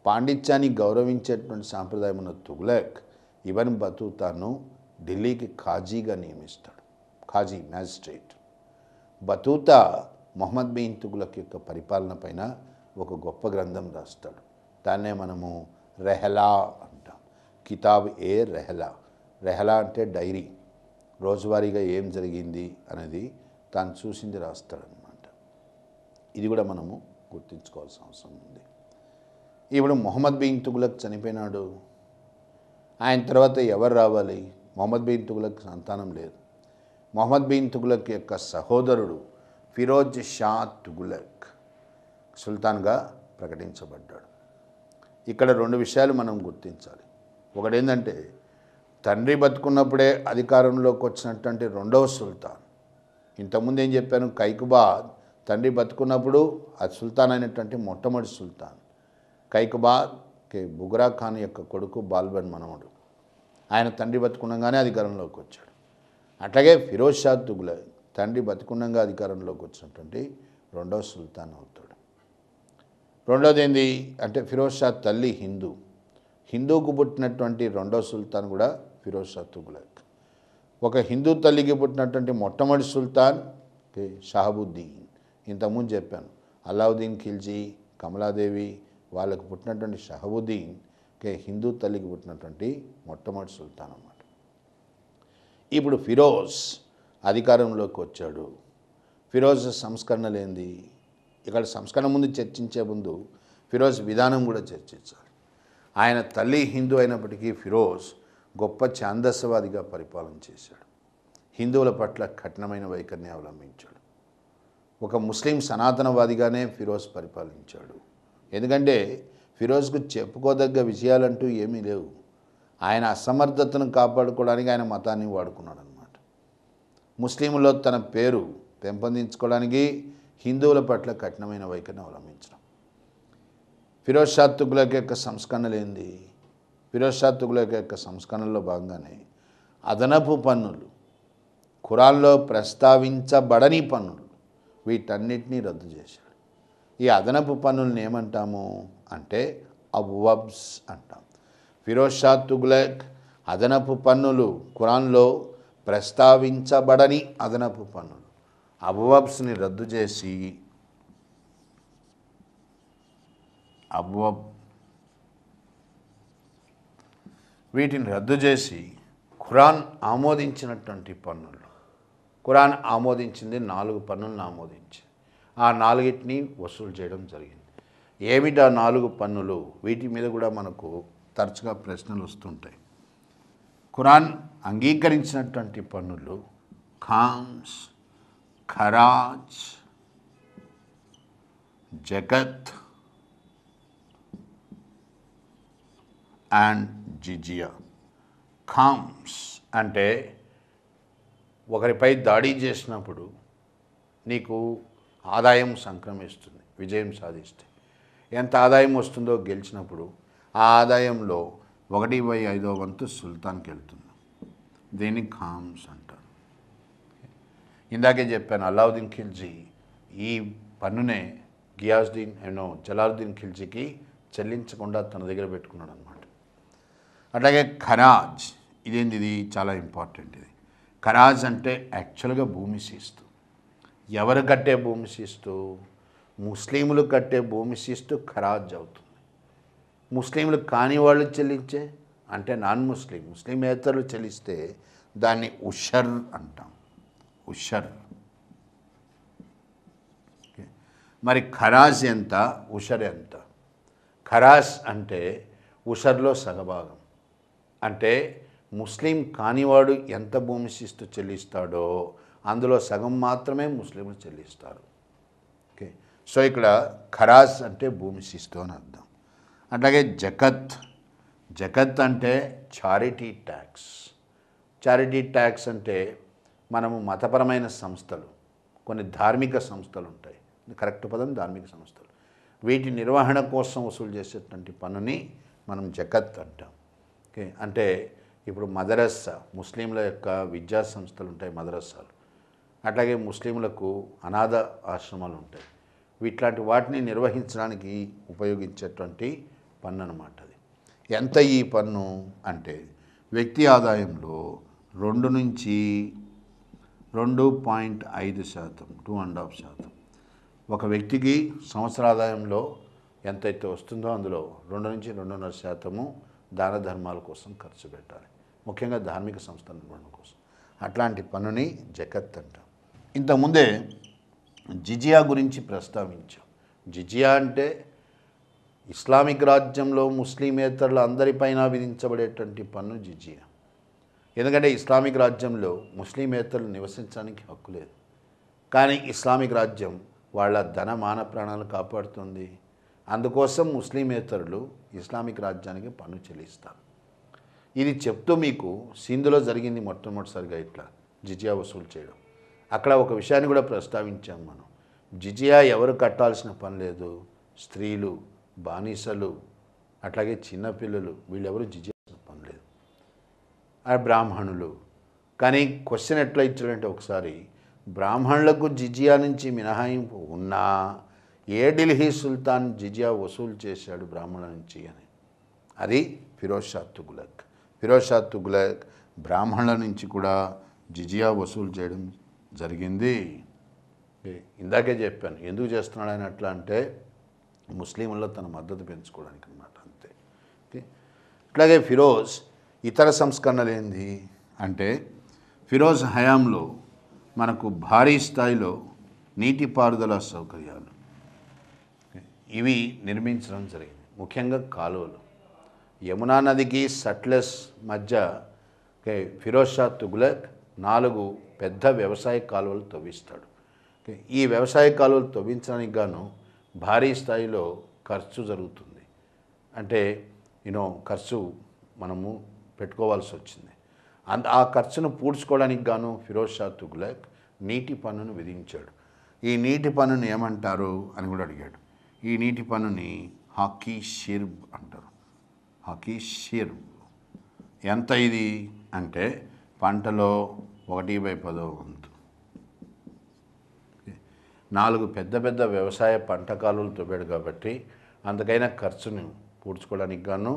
పాండిత్యాన్ని గౌరవించేటువంటి సాంప్రదాయం ఉన్న తుగ్లక్ ఇబన్ బతూతాను ఢిల్లీకి ఖాజీగా నియమిస్తాడు. ఖాజీ మ్యాజిస్ట్రేట్. బతూతా మొహమ్మద్ బిన్ తుగ్లక్ యొక్క పరిపాలన పైన ఒక గొప్ప గ్రంథం రాస్తాడు. దాన్నే మనము రెహలా అంటాం. కితాబ్ ఏ రెహలా అంటే డైరీ, రోజువారీగా ఏం జరిగింది అనేది తాను చూసింది రాస్తాడనమాట. ఇది కూడా మనము గుర్తుంచుకోవాల్సిన అవసరం ఉంది. ఇప్పుడు మొహమ్మద్ బిన్ తుగ్లక్ చనిపోయినాడు. ఆయన తర్వాత ఎవరు రావాలి? మొహమ్మద్ బిన్ తుగ్లక్ సంతానం లేదు. మొహమ్మద్ బిన్ తుగ్లక్ యొక్క సహోదరుడు ఫిరోజ్ షా తుగ్లక్ సుల్తాన్గా ప్రకటించబడ్డాడు. ఇక్కడ 2 విషయాలు మనం గుర్తించాలి. ఒకటేంటంటే తండ్రి బతుకున్నప్పుడే అధికారంలోకి వచ్చినటువంటి 2వ సుల్తాన్. ఇంతకుముందు ఏం చెప్పాను, కైకుబాద్ తండ్రి బతుకున్నప్పుడు అది సుల్తాన్ అయినటువంటి మొట్టమొదటి సుల్తాన్. కైకుబాద్ బుగ్రా ఖాన్ యొక్క కొడుకు బాల్బన్ మనవడు. ఆయన తండ్రి బతుకుండగానే అధికారంలోకి వచ్చాడు. అట్లాగే ఫిరోజ్ షా తుగ్లక్ తండ్రి బతుకుండగా అధికారంలోకి వచ్చినటువంటి 2వ సుల్తాన్ అవుతాడు. రెండోది ఏంది అంటే ఫిరోజ్ షా తల్లి హిందూకు పుట్టినటువంటి 2వ సుల్తాన్ కూడా ఫిరోజ్ షా తుగ్లక్. ఒక హిందూ తల్లికి పుట్టినటువంటి మొట్టమొదటి సుల్తాన్ షహాబుద్దీన్. ఇంతకుముందు చెప్పాను, అలావుద్దీన్ ఖిల్జీ, కమలాదేవి వాళ్ళకు పుట్టినటువంటి షహాబుద్దీన్ హిందూ తల్లికి పుట్టినటువంటి మొట్టమొదటి సుల్తాన్ అన్నమాట. ఇప్పుడు ఫిరోజ్ అధికారంలోకి వచ్చాడు. ఫిరోజ్ సంస్కరణలు ఏంది? ఇక్కడ సంస్కరణ ముందు చర్చించే ముందు ఫిరోజ్ విధానం కూడా చర్చించాలి. ఆయన తల్లి హిందూ అయినప్పటికీ ఫిరోజ్ గొప్ప ఛాందసవాదిగా పరిపాలన చేశాడు. హిందువుల పట్ల కఠినమైన వైఖరిని అవలంబించాడు. ఒక ముస్లిం సనాతనవాదిగానే ఫిరోజ్ పరిపాలించాడు. ఎందుకంటే ఫిరోజ్కు చెప్పుకోదగ్గ విషయాలంటూ ఏమీ లేవు. ఆయన అసమర్థతను కాపాడుకోవడానికి ఆయన మతాన్ని వాడుకున్నాడు అన్నమాట. ముస్లింలో తన పేరు పెంపొందించుకోవడానికి హిందువుల పట్ల కఠినమైన వైఖరిని అవలంబించడం. ఫిరోజ్ షా తుగ్లక్ యొక్క సంస్కరణలు ఏంది? ఫిరోజ్ షా తుగ్లక్ యొక్క సంస్కరణలో భాగంగానే అదనపు పన్నులు, ఖురాన్లో ప్రస్తావించబడని పన్నులు, వీటన్నిటినీ రద్దు చేశాడు. ఈ అదనపు పన్నులను ఏమంటాము అంటే అబ్వబ్స్ అంటాం. ఫిరోజ్ షా తుగ్లక్ అదనపు పన్నులు, ఖురాన్లో ప్రస్తావించబడని అదనపు పన్నులు అబ్వబ్స్ని రద్దు చేసి వీటిని రద్దు చేసి ఖురాన్ ఆమోదించినటువంటి పన్నులు, ఖురాన్ ఆమోదించింది 4 పన్నులను ఆమోదించి ఆ 4టిని వసూలు చేయడం జరిగింది. ఏమిటా 4 పన్నులు? వీటి మీద కూడా మనకు తరచుగా ప్రశ్నలు వస్తుంటాయి. ఖురాన్ అంగీకరించినటువంటి పన్నులు ఖామ్స్, ఖరాజ్, జకత్ అండ్ జిజియా. ఖామ్స్ అంటే ఒకరిపై దాడి చేసినప్పుడు నీకు ఆదాయం సంక్రమిస్తుంది విజయం సాధిస్తే. ఎంత ఆదాయం వస్తుందో గెలిచినప్పుడు ఆ ఆదాయంలో 1/5 వంతు సుల్తాన్కి వెళ్తుంది. దీన్ని ఖామ్స్ అంటారు. ఇందాకే చెప్పాను, అలావుద్దీన్ ఖిల్జీ ఈ పన్నునే జలాలుద్దీన్ ఖిల్జీకి చెల్లించకుండా తన దగ్గర పెట్టుకున్నాడు అనమాట. అట్లాగే ఖరాజ్, ఇది చాలా ఇంపార్టెంట్. ఇది ఖరాజ్ అంటే యాక్చువల్గా భూమి శిస్తు. ఎవరు కట్టే భూమి శిస్తు? ముస్లింలు కట్టే భూమి శిస్తు ఖరాజ్ అవుతుంది. ముస్లింలు కాని వాళ్ళు చెల్లించే అంటే ముస్లిమేతరులు చెల్లిస్తే దాన్ని ఉషర్ అంటాం. ఉషర్. మరి ఖరాజ్ ఎంత, ఉషర్ ఎంత? ఖరాజ్ అంటే ఉషర్లో సగభాగం. అంటే ముస్లిం కానివాడు ఎంత భూమి శిస్తు చెల్లిస్తాడో అందులో సగం మాత్రమే ముస్లింలు చెల్లిస్తారు. ఓకే, సో ఇక్కడ ఖరాజ్ అంటే భూమి శిస్తు అని అర్థం. అట్లాగే జకత్ అంటే చారిటీ ట్యాక్స్. చారిటీ ట్యాక్స్ అంటే మనము మతపరమైన సంస్థలు, కొన్ని ధార్మిక సంస్థలు ఉంటాయి, కరెక్ట్ పదం ధార్మిక సంస్థలు, వీటి నిర్వహణ కోసం వసూలు చేసేటువంటి పన్నుని మనం జకత్ అంటాం. ఓకే, అంటే ఇప్పుడు మదరసా, ముస్లింల యొక్క విద్యా సంస్థలు ఉంటాయి మదరసాలు, అట్లాగే ముస్లింలకు అనాథ ఆశ్రమాలు ఉంటాయి. వీట్లాంటి వాటిని నిర్వహించడానికి ఉపయోగించేటువంటి పన్ను అన్నమాట. అది ఎంత ఈ పన్ను అంటే వ్యక్తి ఆదాయంలో 2 నుంచి 2.5%, 2.5%. ఒక వ్యక్తికి సంవత్సర ఆదాయంలో ఎంతైతే వస్తుందో అందులో 2 నుంచి 2.5% దాన ధర్మాల కోసం ఖర్చు పెట్టాలి, ముఖ్యంగా ధార్మిక సంస్థల నిర్వహణ కోసం. అట్లాంటి పన్నుని జకత్ అంటాం. ఇంతకుముందే జిజియా గురించి ప్రస్తావించాం. జిజియా అంటే ఇస్లామిక్ రాజ్యంలో ముస్లిమేతరుల అందరిపైన విధించబడేటువంటి పన్ను జిజియా. ఎందుకంటే ఇస్లామిక్ రాజ్యంలో ముస్లిమేతరులు నివసించడానికి హక్కు లేదు, కానీ ఇస్లామిక్ రాజ్యం వాళ్ళ మాన ప్రాణాలు కాపాడుతుంది. అందుకోసం ముస్లిమేతరులు ఇస్లామిక్ రాజ్యానికి పన్ను చెల్లిస్తారు. ఇది చెప్తూ మీకు సింధులో జరిగింది మొట్టమొదటిసారిగా ఇట్లా జిజియా వసూలు చేయడం. అక్కడ ఒక విషయాన్ని కూడా ప్రస్తావించాం మనం. జిజియా ఎవరు కట్టాల్సిన పని లేదు, స్త్రీలు, బానిసలు, అట్లాగే చిన్నపిల్లలు, వీళ్ళెవరు జిజియా పని లేదు, బ్రాహ్మణులు. కానీ క్వశ్చన్ ఎట్లా ఇచ్చాడంటే, ఒకసారి బ్రాహ్మణులకు జిజియా నుంచి మినహాయింపు ఉన్నా ఏ ఢిల్లీ సుల్తాన్ జిజియా వసూలు చేశాడు బ్రాహ్మణుల నుంచి అని? అది ఫిరోజ్ షా తుగ్లక్. ఫిరోజ్ షా తుగ్లక్ బ్రాహ్మణుల నుంచి కూడా జిజియా వసూలు చేయడం జరిగింది. ఇందాకే చెప్పాను ఎందుకు చేస్తున్నాడు ఆయన అట్లా అంటే ముస్లింల్లో తన మద్దతు పెంచుకోవడానికి అన్నమాట, అంతే. అట్లాగే ఫిరోజ్ ఇతర సంస్కరణలు ఏంది అంటే, ఫిరోజ్ హయాంలో మనకు భారీ స్థాయిలో నీటిపారుదల సౌకర్యాలు ఇవి నిర్మించడం జరిగింది. ముఖ్యంగా కాలువలు. యమునా నదికి సట్లెస్ మధ్య ఫిరోజ్ షా తుగ్లక్ 4 పెద్ద వ్యవసాయ కాలువలు తవ్విస్తాడు. ఈ వ్యవసాయ కాలువలు తవ్వించడానికి గాను భారీ స్థాయిలో ఖర్చు జరుగుతుంది. అంటే ఖర్చు మనము పెట్టుకోవాల్సి వచ్చింది. ఆ ఖర్చును పూడ్చుకోవడానికి గాను ఫిరోజ్ షా తుగ్లక్ నీటి పన్నును విధించాడు. ఈ నీటి పన్నును ఏమంటారు అని కూడా అడిగాడు. ఈ నీటి పన్నుని హాకీ షిర్బ్ అంటారు. హాకీ షిర్బ్ ఎంత ఇది అంటే పంటలో 1/10 వంతు. 4 పెద్ద పెద్ద వ్యవసాయ పంట కాలువలు తవ్వాడు కాబట్టి అందుకైనా ఖర్చును పూడ్చుకోవడానికి గాను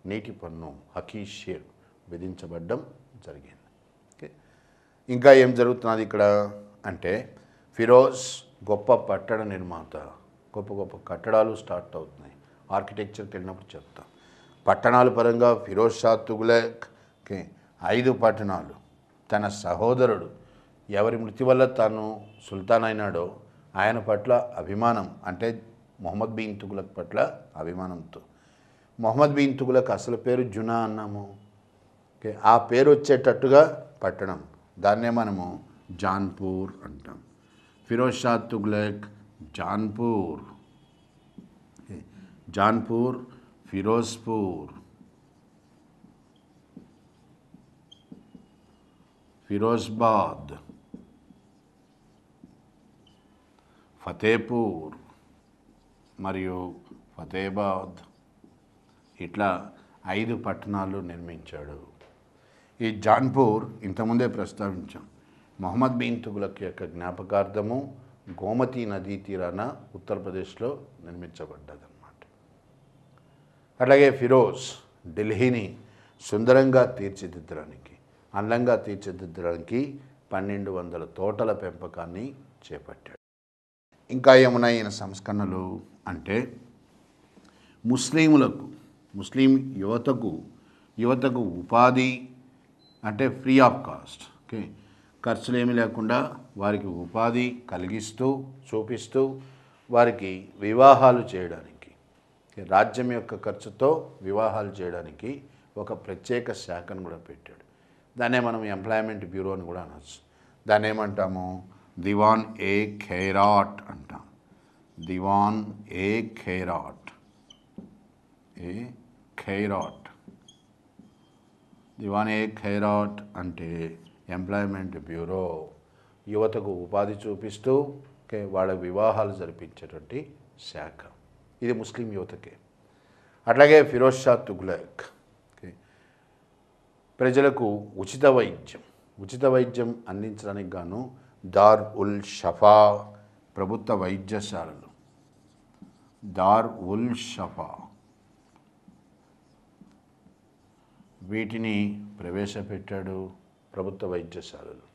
నీటి పన్ను హాకీ షిర్బ్ విధించబడ్డం జరిగింది. ఓకే, ఇంకా ఏం జరుగుతున్నది ఇక్కడ అంటే, ఫిరోజ్ గొప్ప పట్టణ నిర్మాత. గొప్ప గొప్ప కట్టడాలు స్టార్ట్ అవుతున్నాయి. ఆర్కిటెక్చర్కి వెళ్ళినప్పుడు చెప్తాం. పట్టణాల పరంగా ఫిరోజ్ షా తుగ్లక్కి 5 పట్టణాలు. తన సహోదరుడు ఎవరి మృతి వల్ల తాను సుల్తాన్ అయినాడో ఆయన పట్ల అభిమానం, అంటే మొహమ్మద్ బిన్ తుగ్లక్ పట్ల అభిమానంతో. మొహమ్మద్ బిన్ తుగ్లక్ అసలు పేరు జునా అన్నాము. ఓకే, ఆ పేరు వచ్చేటట్టుగా పట్టణం, దాన్నే మనము జాన్పూర్ అంటాం. ఫిరోజ్ షా తుగ్లక్ జాన్పూర్, జాన్పూర్, ఫిరోజ్పూర్, ఫిరోజ్బాద్, ఫతేపూర్ మరియు ఫతేబాద్ ఇట్లా 5 పట్టణాలు నిర్మించాడు. ఈ జాన్పూర్ ఇంతకుముందే ప్రస్తావించాం. మొహమ్మద్ బిన్ తుగ్లక్ యొక్క జ్ఞాపకార్థము గోమతి నదీ తీరాన ఉత్తరప్రదేశ్లో నిర్మించబడ్డదన్నమాట. అట్లాగే ఫిరోజ్ ఢిల్లీని సుందరంగా తీర్చిదిద్దడానికి, అందంగా తీర్చిదిద్దడానికి 1200 తోటల పెంపకాన్ని చేపట్టాడు. ఇంకా ఏమున్నాయి ఈయన సంస్కరణలు అంటే, ముస్లిం యువతకు ఉపాధి అంటే ఫ్రీ ఆఫ్ కాస్ట్, ఓకే, ఖర్చులు ఏమీ లేకుండా వారికి ఉపాధి కలిగిస్తూ చూపిస్తూ వారికి వివాహాలు చేయడానికి, రాజ్యం యొక్క ఖర్చుతో వివాహాలు చేయడానికి ఒక ప్రత్యేక శాఖను కూడా పెట్టాడు. దాన్నే మనం ఎంప్లాయ్మెంట్ బ్యూరో అని కూడా అనొచ్చు. దాన్ని ఏమంటాము? దివాన్ ఏ ఖైరాట్ అంటాం. దివాన్ ఏ ఖైరాట్ దివాన్ ఏ ఖైరాట్ అంటే ఎంప్లాయ్మెంట్ బ్యూరో, యువతకు ఉపాధి చూపిస్తూ వాళ్ళ వివాహాలు జరిపించేటువంటి శాఖ. ఇది ముస్లిం యువతకే. అట్లాగే ఫిరోజ్ షా తుగ్లక్ ప్రజలకు ఉచిత వైద్యం అందించడానికి గాను దార్ ఉల్ షఫా ప్రభుత్వ వైద్యశాలలు, దార్ ఉల్ షఫా వీటిని ప్రవేశపెట్టాడు, ప్రభుత్వ వైద్యశాలలు.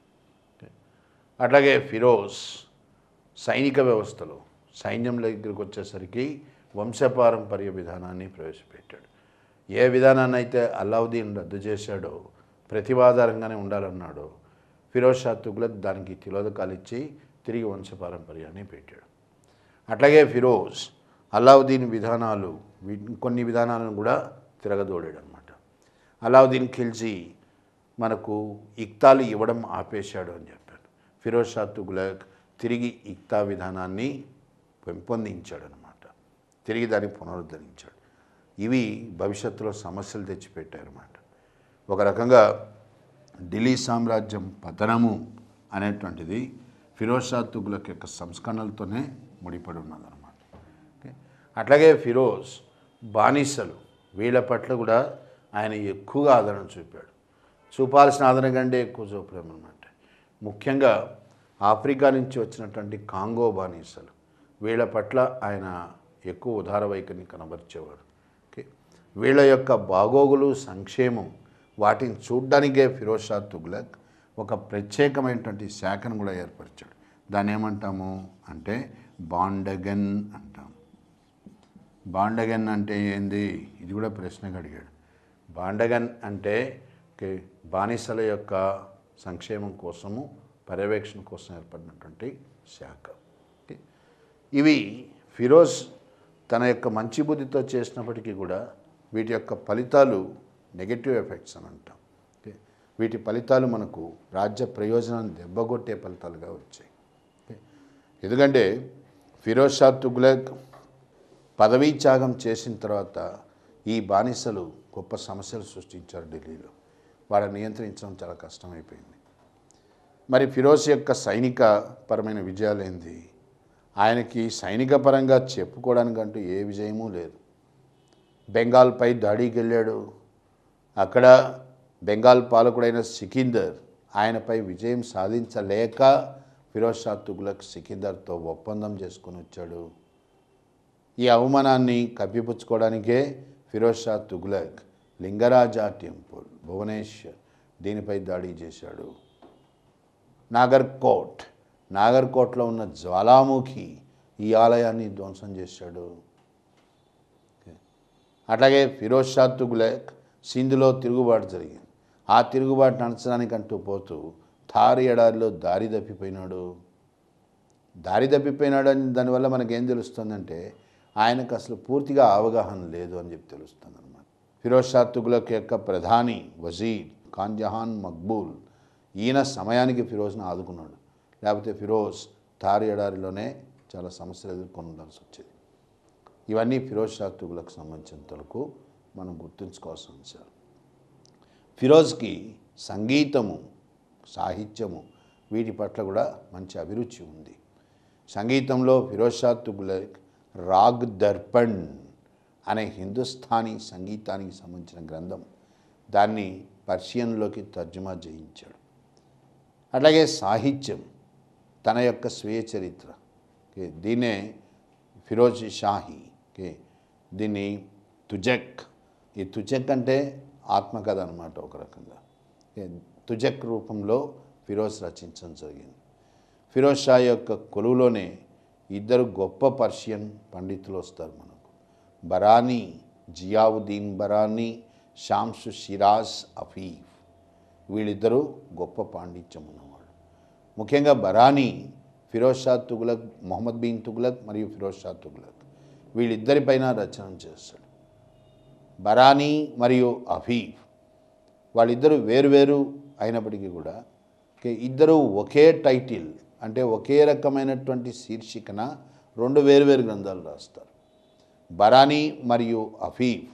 అట్లాగే ఫిరోజ్ సైనిక వ్యవస్థలో సైన్యం దగ్గరికి వచ్చేసరికి వంశపారంపర్య విధానాన్ని ప్రవేశపెట్టాడు. ఏ విధానాన్ని అయితే అల్లావుద్దీన్ రద్దు చేశాడో, ప్రతివాధారంగానే ఉండాలన్నాడో, ఫిరోజ్ షా తుగ్లక్ దానికి తిలోదకాలు ఇచ్చి తిరిగి వంశపారంపర్యాన్ని పెట్టాడు. అట్లాగే ఫిరోజ్ అల్లావుద్దీన్ కొన్ని విధానాలను కూడా తిరగదోడాడు అన్నమాట. అల్లావుద్దీన్ ఖిల్జీ మనకు ఇక్తాలు ఇవ్వడం ఆపేశాడు అని చెప్పాడు. ఫిరోజ్ షా తుగ్లక్ తిరిగి ఇక్తా విధానాన్ని పెంపొందించాడు అన్నమాట, తిరిగి దాన్ని పునరుద్ధరించాడు. ఇవి భవిష్యత్తులో సమస్యలు తెచ్చిపెట్టారన్నమాట. ఒక రకంగా ఢిల్లీ సామ్రాజ్యం పతనము అనేటువంటిది ఫిరోజ్ షా తుగ్లక్ యొక్క సంస్కరణలతోనే ముడిపడి ఉన్నదన్నమాట. అట్లాగే ఫిరోజ్ బానిసలు వీళ్ళ పట్ల కూడా ఆయన ఎక్కువగా ఆదరణ చూపాల్సిన ఆదరణ కంటే ఎక్కువ చూపడం అన్నమాట. ముఖ్యంగా ఆఫ్రికా నుంచి వచ్చినటువంటి కాంగో బానిసలు వీళ్ళ పట్ల ఆయన ఎక్కువ ఉదార వైఖరిని కనబరిచేవాడు. ఓకే, వీళ్ళ యొక్క బాగోగులు సంక్షేమం వాటిని చూడ్డానికే ఫిరోజ్ షా తుగ్లక్ ఒక ప్రత్యేకమైనటువంటి శాఖను కూడా ఏర్పరిచాడు. దాన్ని ఏమంటాము అంటే బాండగన్ అంటాం. బాండగన్ అంటే ఏంది? ఇది కూడా ప్రశ్నగా అడిగాడు. బాండగన్ అంటే బానిసల యొక్క సంక్షేమం కోసము, పర్యవేక్షణ కోసం ఏర్పడినటువంటి శాఖ. ఇవి ఫిరోజ్ తన యొక్క మంచి బుద్ధితో చేసినప్పటికీ కూడా వీటి యొక్క ఫలితాలు నెగటివ్ ఎఫెక్ట్స్ అని అంటాం. వీటి ఫలితాలు మనకు రాజ్య ప్రయోజనాన్ని దెబ్బగొట్టే ఫలితాలుగా వచ్చాయి. ఎందుకంటే ఫిరోజ్ షా తుగ్లక్ పదవీ త్యాగం చేసిన తర్వాత ఈ బానిసలు గొప్ప సమస్యలు సృష్టించారు ఢిల్లీలో. వాళ్ళని నియంత్రించడం చాలా కష్టమైపోయింది. మరి ఫిరోజ్ యొక్క సైనిక పరమైన విజయాలు ఏంది? ఆయనకి సైనిక పరంగా చెప్పుకోవడానికంటూ ఏ విజయమూ లేదు. బెంగాల్పై దాడికి వెళ్ళాడు. అక్కడ బెంగాల్ పాలకుడైన సికిందర్ ఆయనపై విజయం సాధించలేక ఫిరోజ్ షా తుగ్లక్ సికిందర్తో ఒప్పందం చేసుకొని వచ్చాడు. ఈ అవమానాన్ని కప్పిపుచ్చుకోవడానికే ఫిరోజ్ షా తుగ్లక్ లింగరాజా టెంపుల్ భువనేశ్వర్ దీనిపై దాడి చేశాడు. నాగర్కోట్లో ఉన్న జ్వాలాముఖి ఈ ఆలయాన్ని ధ్వంసం చేశాడు. అట్లాగే ఫిరోజ్ షా తుగ్లక్ సింధులో తిరుగుబాటు జరిగింది. ఆ తిరుగుబాటు నడచడానికి అంటూ పోతూ థార్ ఎడారిలో దారి తప్పిపోయినాడు అని దానివల్ల మనకేం తెలుస్తుందంటే ఆయనకు అసలు పూర్తిగా అవగాహన లేదు అని చెప్పి తెలుస్తుంది అన్నమాట. ఫిరోజ్ షా తుగ్లక్ యొక్క ప్రధాని వజీర్ ఖాన్ జహాన్ మక్బూల్ ఈయన సమయానికి ఫిరోజ్ను ఆదుకున్నాడు. లేకపోతే ఫిరోజ్ థార్ ఎడారిలోనే చాలా సమస్యలు ఎదుర్కొని ఉండాల్సి వచ్చేది. ఇవన్నీ ఫిరోజ్ షా తుగ్లక్ సంబంధించినంత వరకు మనం గుర్తుంచుకోవాల్సిన అంశాలు. ఫిరోజ్కి సంగీతము, సాహిత్యము వీటి పట్ల కూడా మంచి అభిరుచి ఉంది. సంగీతంలో ఫిరోజ్ షా తుగ్లక్ రాగ్ దర్పణ్ అనే హిందుస్థానీ సంగీతానికి సంబంధించిన గ్రంథం, దాన్ని పర్షియన్లోకి తర్జుమా చేయించాడు. అట్లాగే సాహిత్యం, తన యొక్క స్వీయ చరిత్ర, దీన్నే ఫిరోజ్ షాహీ, దీన్ని తుజక్, ఈ తుజక్ అంటే ఆత్మకథ అనమాట ఒక రకంగా. తుజక్ రూపంలో ఫిరోజ్ రచించడం జరిగింది. ఫిరోజ్ షా యొక్క కొలువులోనే ఇద్దరు గొప్ప పర్షియన్ పండితులు వస్తారు మనకు. బరానీ, జియావుద్దీన్ బరానీ, షామ్సు షిరాజ్ అఫీఫ్. వీళ్ళిద్దరూ గొప్ప పాండిత్యం ఉన్నవాళ్ళు. ముఖ్యంగా బరానీ ఫిరోజ్ షా తుగ్లక్, మొహమ్మద్ బిన్ తుగ్లక్ మరియు ఫిరోజ్ షా తుగ్లక్ వీళ్ళిద్దరిపైన రచన చేస్తాడు. బరానీ మరియు అఫీఫ్ వాళ్ళిద్దరూ వేరువేరు అయినప్పటికీ కూడా ఇద్దరు ఒకే టైటిల్, అంటే ఒకే రకమైనటువంటి శీర్షికన రెండు వేరువేరు గ్రంథాలు రాస్తారు. బరానీ మరియు అఫీఫ్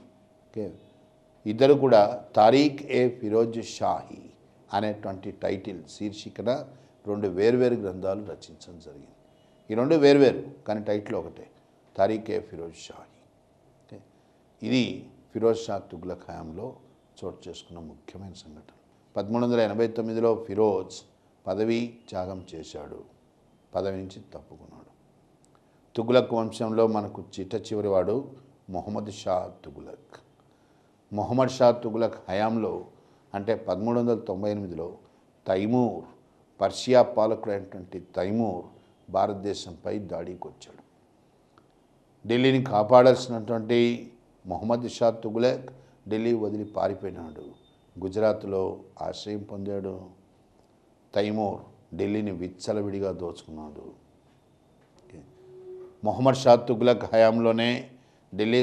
ఇద్దరు కూడా తారీఖ్ ఏ ఫిరోజ్ షాహీ అనేటువంటి టైటిల్ శీర్షికన రెండు వేరువేరు గ్రంథాలు రచించడం జరిగింది. ఈ రెండు వేరువేరు కానీ టైటిల్ ఒకటే, తారీఖ్ ఏ ఫిరోజ్ షాహీ. ఇది ఫిరోజ్ షా తుగ్లక్ హయాంలో చోటు చేసుకున్న ముఖ్యమైన సంఘటన. 1389లో ఫిరోజ్ పదవి త్యాగం చేశాడు, పదవి నుంచి తప్పుకున్నాడు. తుగ్లక్ వంశంలో మనకు చిట్ట చివరివాడు మొహమ్మద్ షా తుగ్లక్. మొహమ్మద్ షా తుగ్లక్ హయాంలో అంటే 1398లో తైమూర్, పర్షియా పాలకుడైనటువంటి తైమూర్ భారతదేశంపై దాడికి వచ్చాడు. ఢిల్లీని కాపాడాల్సినటువంటి మొహమ్మద్ షా తుగ్లక్ ఢిల్లీ వదిలి పారిపోయినాడు, గుజరాత్లో ఆశ్రయం పొందాడు. తైమూర్ ఢిల్లీని విచ్చలవిడిగా దోచుకున్నాడు. మొహమ్మద్ షా తుగ్లక్ హయాంలోనే ఢిల్లీ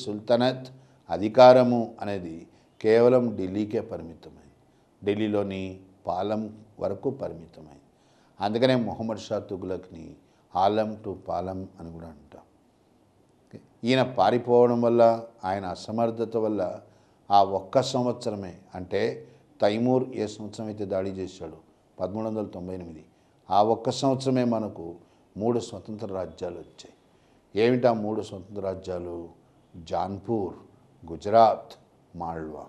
సుల్తానత్ అధికారము అనేది కేవలం ఢిల్లీకే పరిమితమైంది, ఢిల్లీలోని పాలం వరకు పరిమితమైంది. అందుకనే మొహమ్మద్ షా తుగ్లక్ని ఆలం టు పాలం అని కూడా అంటాం. ఈయన పారిపోవడం వల్ల, ఆయన అసమర్థత వల్ల ఆ ఒక్క సంవత్సరమే, అంటే తైమూర్ ఏ సంవత్సరం అయితే దాడి చేశాడో 1398, ఆ ఒక్క సంవత్సరమే మనకు 3 స్వతంత్ర రాజ్యాలు వచ్చాయి. ఏమిటా 3 స్వతంత్ర రాజ్యాలు? జాన్పూర్, గుజరాత్, మాల్వా,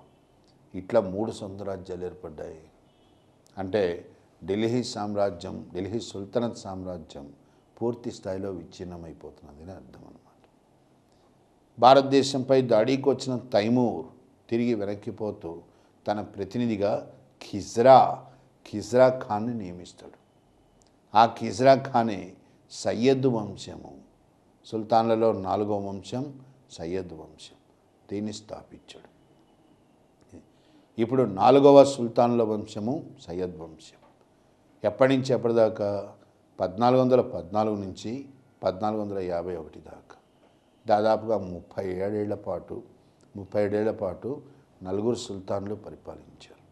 ఇట్లా 3 స్వతంత్ర రాజ్యాలు ఏర్పడ్డాయి. అంటే ఢిల్లీ సామ్రాజ్యం, ఢిల్లీ సుల్తనత్ సామ్రాజ్యం పూర్తి స్థాయిలో విచ్ఛిన్నమైపోతున్నది అని అర్థం అన్నమాట. భారతదేశంపై దాడికి వచ్చిన తైమూర్ తిరిగి వెనక్కిపోతూ తన ప్రతినిధిగా ఖిజ్రా ఖాన్ని నియమిస్తాడు. ఆ ఖిజ్రా ఖానే సయ్యద్ వంశము, సుల్తాన్లలో 4వ వంశం సయ్యద్ వంశం, దీన్ని స్థాపించాడు. ఇప్పుడు 4వ సుల్తాన్ల వంశము సయ్యద్ వంశం. ఎప్పటి నుంచి ఎప్పటిదాకా? 1414 నుంచి 1451 దాకా, దాదాపుగా 37 ఏళ్ల పాటు నలుగురు సుల్తాన్లు పరిపాలించారు.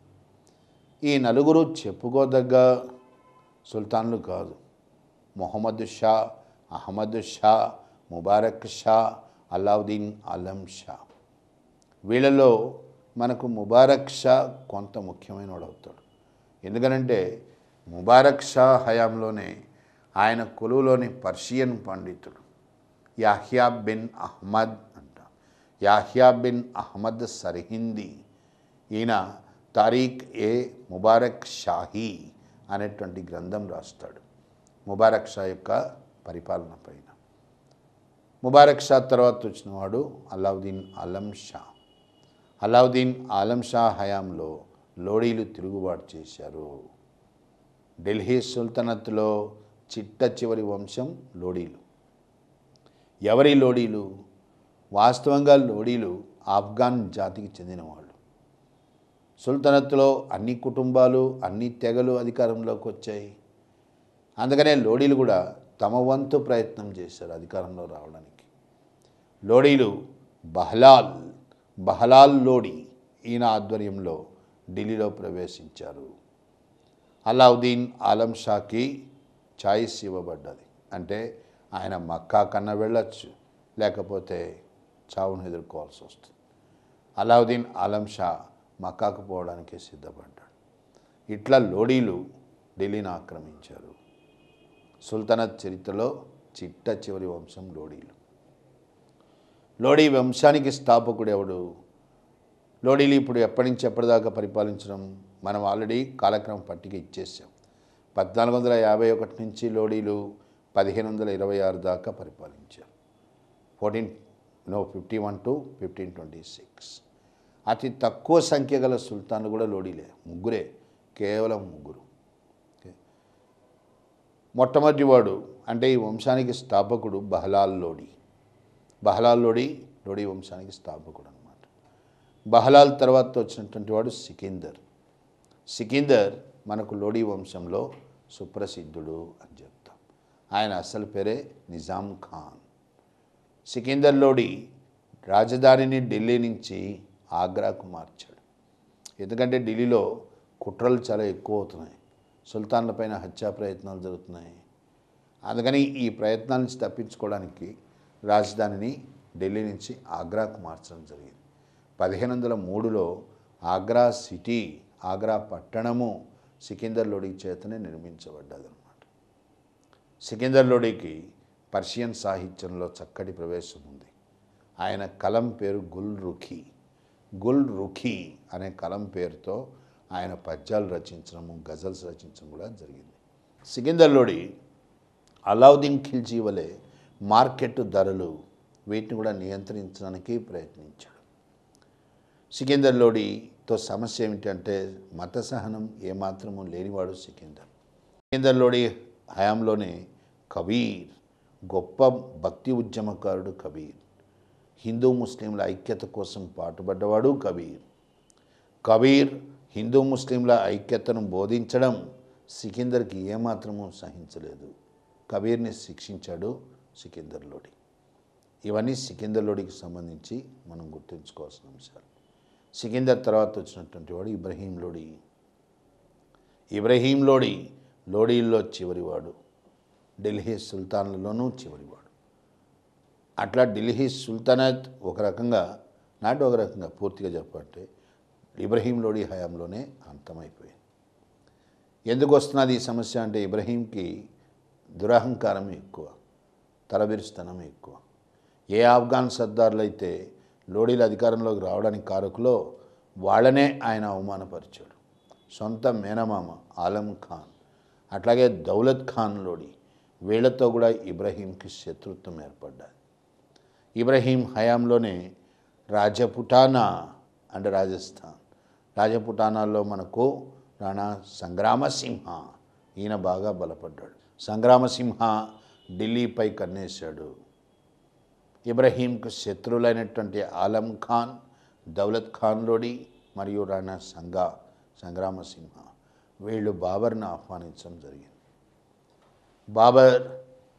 ఈ నలుగురు చెప్పుకోదగ్గ సుల్తాన్లు కాదు. మొహమ్మద్ షా, అహ్మద్ షా, ముబారక్ షా, అలావుద్దీన్ ఆలం షా. వీళ్ళలో మనకు ముబారక్ షా కొంత ముఖ్యమైన వాడు అవుతాడు. ఎందుకనంటే ముబారక్ షా హయాంలోనే ఆయన కొలువులోని పర్షియన్ పండితుడు యాహ్యా బిన్ అహ్మద్ అంట, యాహ్యా బిన్ అహ్మద్ సర్హిందీ, ఈయన తారీఖ్ ఏ ముబారక్ షాహీ అనేటువంటి గ్రంథం రాస్తాడు ముబారక్ షా యొక్క పరిపాలన పైన. ముబారక్ షా తర్వాత వచ్చినవాడు అలావుద్దీన్ ఆలం షా. అలావుద్దీన్ ఆలం షా హయాంలో లోడీలు తిరుగుబాటు చేశారు. ఢిల్లీ సుల్తనత్లో చిట్ట చివరి వంశం లోడీలు. ఎవరి లోడీలు? వాస్తవంగా లోడీలు ఆఫ్ఘాన్ జాతికి చెందినవాళ్ళు. సుల్తనత్లో అన్ని కుటుంబాలు, అన్ని తెగలు అధికారంలోకి వచ్చాయి. అందుకనే లోడీలు కూడా తమ వంతు ప్రయత్నం చేశారు అధికారంలో రావడానికి. లోడీలు బహలాల్ లోడీ ఈయన ఆధ్వర్యంలో ఢిల్లీలో ప్రవేశించారు. అలావుద్దీన్ ఆలం షాకి ఛాయిస్ ఇవ్వబడ్డది. అంటే ఆయన మక్కా కన్నా వెళ్ళొచ్చు, లేకపోతే చావును ఎదుర్కోవాల్సి వస్తుంది. అలావుద్దీన్ ఆలం షా మక్కాకు పోవడానికి సిద్ధపడ్డాడు. ఇట్లా లోడీలు ఢిల్లీని ఆక్రమించారు. సుల్తనత్ చరిత్రలో చిట్ట చివరి వంశం లోడీలు. లోడీ వంశానికి స్థాపకుడు ఎవడు? లోడీలు ఇప్పుడు ఎప్పటి నుంచి ఎప్పటిదాకా పరిపాలించడం మనం ఆల్రెడీ కాలక్రమ పట్టిక ఇచ్చేసాం. 1451 నుంచి లోడీలు 1526 దాకా పరిపాలించారు. 51 to 1526. అతి తక్కువ సంఖ్య గల సుల్తాన్లు కూడా లోడీలే, ముగ్గురే, కేవలం ముగ్గురు. మొట్టమొదటివాడు అంటే ఈ వంశానికి స్థాపకుడు బహలాల్ లోడీ. బహలాల్ లోడీ లోడీ వంశానికి స్థాపకుడు అనమాట. బహలాల్ తర్వాత వచ్చినటువంటి వాడు సికిందర్. సికిందర్ మనకు లోడీ వంశంలో సుప్రసిద్ధుడు అని చెప్తాం. ఆయన అసలు పేరే నిజాం ఖాన్. సికిందర్ లోడీ రాజధానిని ఢిల్లీ నుంచి ఆగ్రాకు మార్చాడు. ఎందుకంటే ఢిల్లీలో కుట్రలు చాలా ఎక్కువ అవుతున్నాయి, సుల్తాన్లపైన హత్యా ప్రయత్నాలు జరుగుతున్నాయి. అందుకని ఈ ప్రయత్నాల నుంచి తప్పించుకోవడానికి రాజధానిని ఢిల్లీ నుంచి ఆగ్రాకు మార్చడం జరిగింది. 1503లో ఆగ్రా సిటీ, ఆగ్రా పట్టణము సికిందర్ లోడీ చేతనే నిర్మించబడ్డదన్నమాట. సికిందర్ లోడీకి పర్షియన్ సాహిత్యంలో చక్కటి ప్రవేశం ఉంది. ఆయన కలం పేరు గుల్ రుఖీ. గుల్ రుఖీ అనే కలం పేరుతో ఆయన పద్యాలు రచించడము, గజల్స్ రచించడం కూడా జరిగింది. సికిందర్ లోడీ అలావుద్దీన్ ఖిల్జీ వలె మార్కెట్ ధరలు వీటిని కూడా నియంత్రించడానికి ప్రయత్నించాడు. సికిందర్ లోడీతో సమస్య ఏమిటంటే మత సహనం ఏమాత్రము లేనివాడు సికిందర్. సికిందర్ లోడీ హయాంలోనే కబీర్, గొప్ప భక్తి ఉద్యమకారుడు కబీర్, హిందూ ముస్లింల ఐక్యత కోసం పాటుపడ్డవాడు కబీర్. కబీర్ హిందూ ముస్లింల ఐక్యతను బోధించడం సికిందర్కి ఏమాత్రము సహించలేదు. కబీర్ని శిక్షించాడు సికిందర్ లోడీ. ఇవన్నీ సికిందర్ లోడీకి సంబంధించి మనం గుర్తుంచుకోవాల్సిన అంశాలు. సికిందర్ తర్వాత వచ్చినటువంటి వాడు ఇబ్రహీం లోడీ. ఇబ్రహీం లోడీ లోడీల్లో చివరివాడు, ఢిల్లీ సుల్తాన్లలోనూ చివరివాడు. అట్లా ఢిల్లీ సుల్తానత్ ఒక రకంగా నాటి ఒక రకంగా పూర్తిగా చెప్పాలంటే ఇబ్రహీం లోడీ హయాంలోనే అంతమైపోయింది. ఎందుకు వస్తున్నది ఈ సమస్య అంటే ఇబ్రహీంకి దురహంకారం ఎక్కువ, తలబిరుస్తనం ఎక్కువ. ఏ ఆఫ్ఘాన్ సర్దార్లు అయితే లోడీల అధికారంలోకి రావడానికి కారకులో వాళ్ళనే ఆయన అవమానపరిచాడు. సొంత మేనమామ ఆలం ఖాన్, అట్లాగే దౌలత్ ఖాన్ లోడీ, వీళ్లతో కూడా ఇబ్రహీంకి శత్రుత్వం ఏర్పడ్డాయి. ఇబ్రహీం హయాంలోనే రాజపుటానా అంటే రాజస్థాన్, రాజపుటానాల్లో మనకు రాణా సంగ్రామసింహ, ఈయన బాగా బలపడ్డాడు. సంగ్రామసింహ ఢిల్లీపై కన్నేశాడు. ఇబ్రహీంకు శత్రువులైనటువంటి ఆలం ఖాన్, దౌలత్ ఖాన్ లోడీ మరియు రాణా సంగ్రామసింహ వీళ్ళు బాబర్ను ఆహ్వానించడం జరిగింది. బాబర్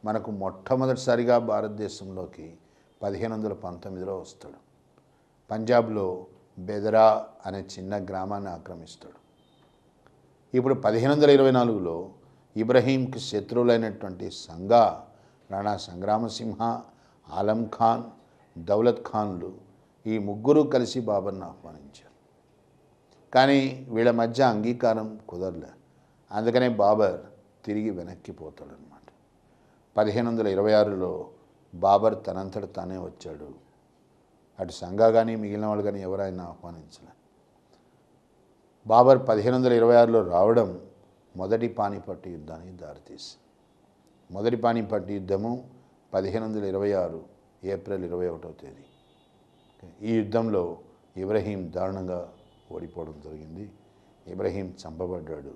మనకు మొట్టమొదటిసారిగా భారతదేశంలోకి 1519లో వస్తాడు. పంజాబ్లో బెదరా అనే చిన్న గ్రామాన్ని ఆక్రమిస్తాడు. ఇప్పుడు 1524లో ఇబ్రహీంకి శత్రువులైనటువంటి రాణా సంగ్రామసింహ, ఆలం ఖాన్, దౌలత్ ఖాన్లు ఈ ముగ్గురు కలిసి బాబర్ను ఆహ్వానించారు. కానీ వీళ్ళ మధ్య అంగీకారం కుదరలే. అందుకనే బాబర్ తిరిగి వెనక్కిపోతాడనమాట. 1526లో బాబర్ తనంతట తానే వచ్చాడు. అటు సంగా కానీ మిగిలిన వాళ్ళు కానీ ఎవరైనా ఆహ్వానించలే. బాబర్ 1526లో రావడం మొదటి పానిపట్టు యుద్ధానికి దారితీసింది. మొదటి పానిపట్టు యుద్ధము 1526 ఏప్రిల్ 21వ తేదీ. ఈ యుద్ధంలో ఇబ్రహీం దారుణంగా ఓడిపోవడం జరిగింది. ఇబ్రహీం చంపబడ్డాడు.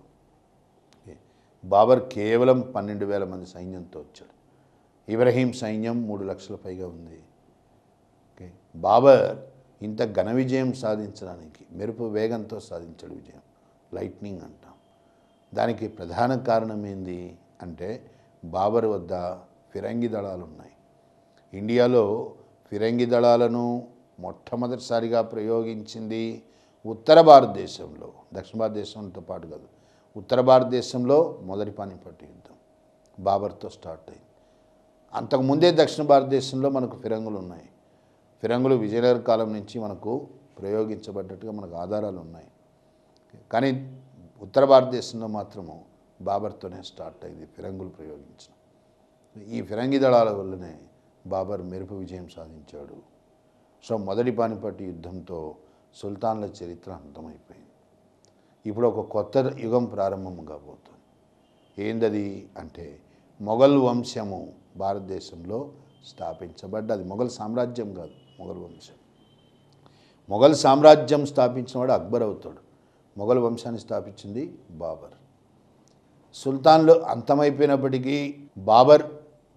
బాబర్ కేవలం 12,000 మంది సైన్యంతో వచ్చాడు. ఇబ్రహీం సైన్యం 3 లక్షల పైగా ఉంది. బాబర్ ఇంత ఘన విజయం సాధించడానికి మెరుపు వేగంతో సాధించాడు విజయం, లైట్నింగ్ అంటాం. దానికి ప్రధాన కారణం ఏంది అంటే బాబర్ వద్ద ఫిరంగి దళాలు ఉన్నాయి. ఇండియాలో ఫిరంగి దళాలను మొట్టమొదటిసారిగా ప్రయోగించింది ఉత్తర భారతదేశంలో, దక్షిణ భారతదేశంతో పాటు కాదు, ఉత్తర భారతదేశంలో మొదటి పానిపట్టు యుద్ధం బాబర్తో స్టార్ట్ అయింది. అంతకుముందే దక్షిణ భారతదేశంలో మనకు ఫిరంగులు ఉన్నాయి. ఫిరంగులు విజయనగర కాలం నుంచి మనకు ప్రయోగించబడ్డట్టుగా మనకు ఆధారాలు ఉన్నాయి. కానీ ఉత్తర భారతదేశంలో మాత్రము బాబర్తోనే స్టార్ట్ అయింది ఫిరంగులు ప్రయోగించడం. ఈ ఫిరంగి దళాల వల్లనే బాబర్ మెరుపు విజయం సాధించాడు. సో మొదటి పానిపట్టు యుద్ధంతో సుల్తాన్ల చరిత్ర అంతమైపోయింది. ఇప్పుడు ఒక కొత్త యుగం ప్రారంభం కాబోతుంది. ఏందది అంటే మొఘల్ వంశము భారతదేశంలో స్థాపించబడ్డది. మొఘల్ సామ్రాజ్యం కాదు, మొఘల్ వంశం. మొఘల్ సామ్రాజ్యం స్థాపించినవాడు అక్బర్ అవుతాడు. మొఘల్ వంశాన్ని స్థాపించింది బాబర్. సుల్తాన్లు అంతమైపోయినప్పటికీ బాబర్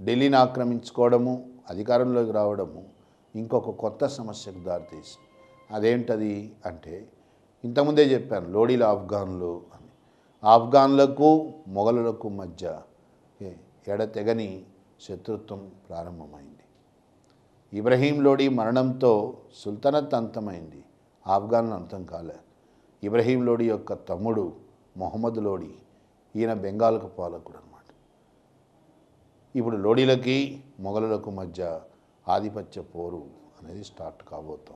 ఢిల్లీని ఆక్రమించుకోవడము, అధికారంలోకి రావడము ఇంకొక కొత్త సమస్యకు దారితీసింది. అదేంటది అంటే ఇంతకుముందే చెప్పాను, లోడీల ఆఫ్ఘన్లు అని. ఆఫ్ఘన్లకు మొఘలులకు మధ్య ఎడతెగని శత్రుత్వం ప్రారంభమైంది. ఇబ్రహీం లోడీ మరణంతో సుల్తనత్ అంతమైంది, ఆఫ్ఘన్లు అంతం కాలే. ఇబ్రహీం లోడీ యొక్క తమ్ముడు మొహమ్మద్ లోడీ, ఈయన బెంగాల్కు పాలకుడు అన్నమాట. ఇప్పుడు లోడీలకి మొఘలులకు మధ్య ఆధిపత్య పోరు అనేది స్టార్ట్ కాబోతోంది.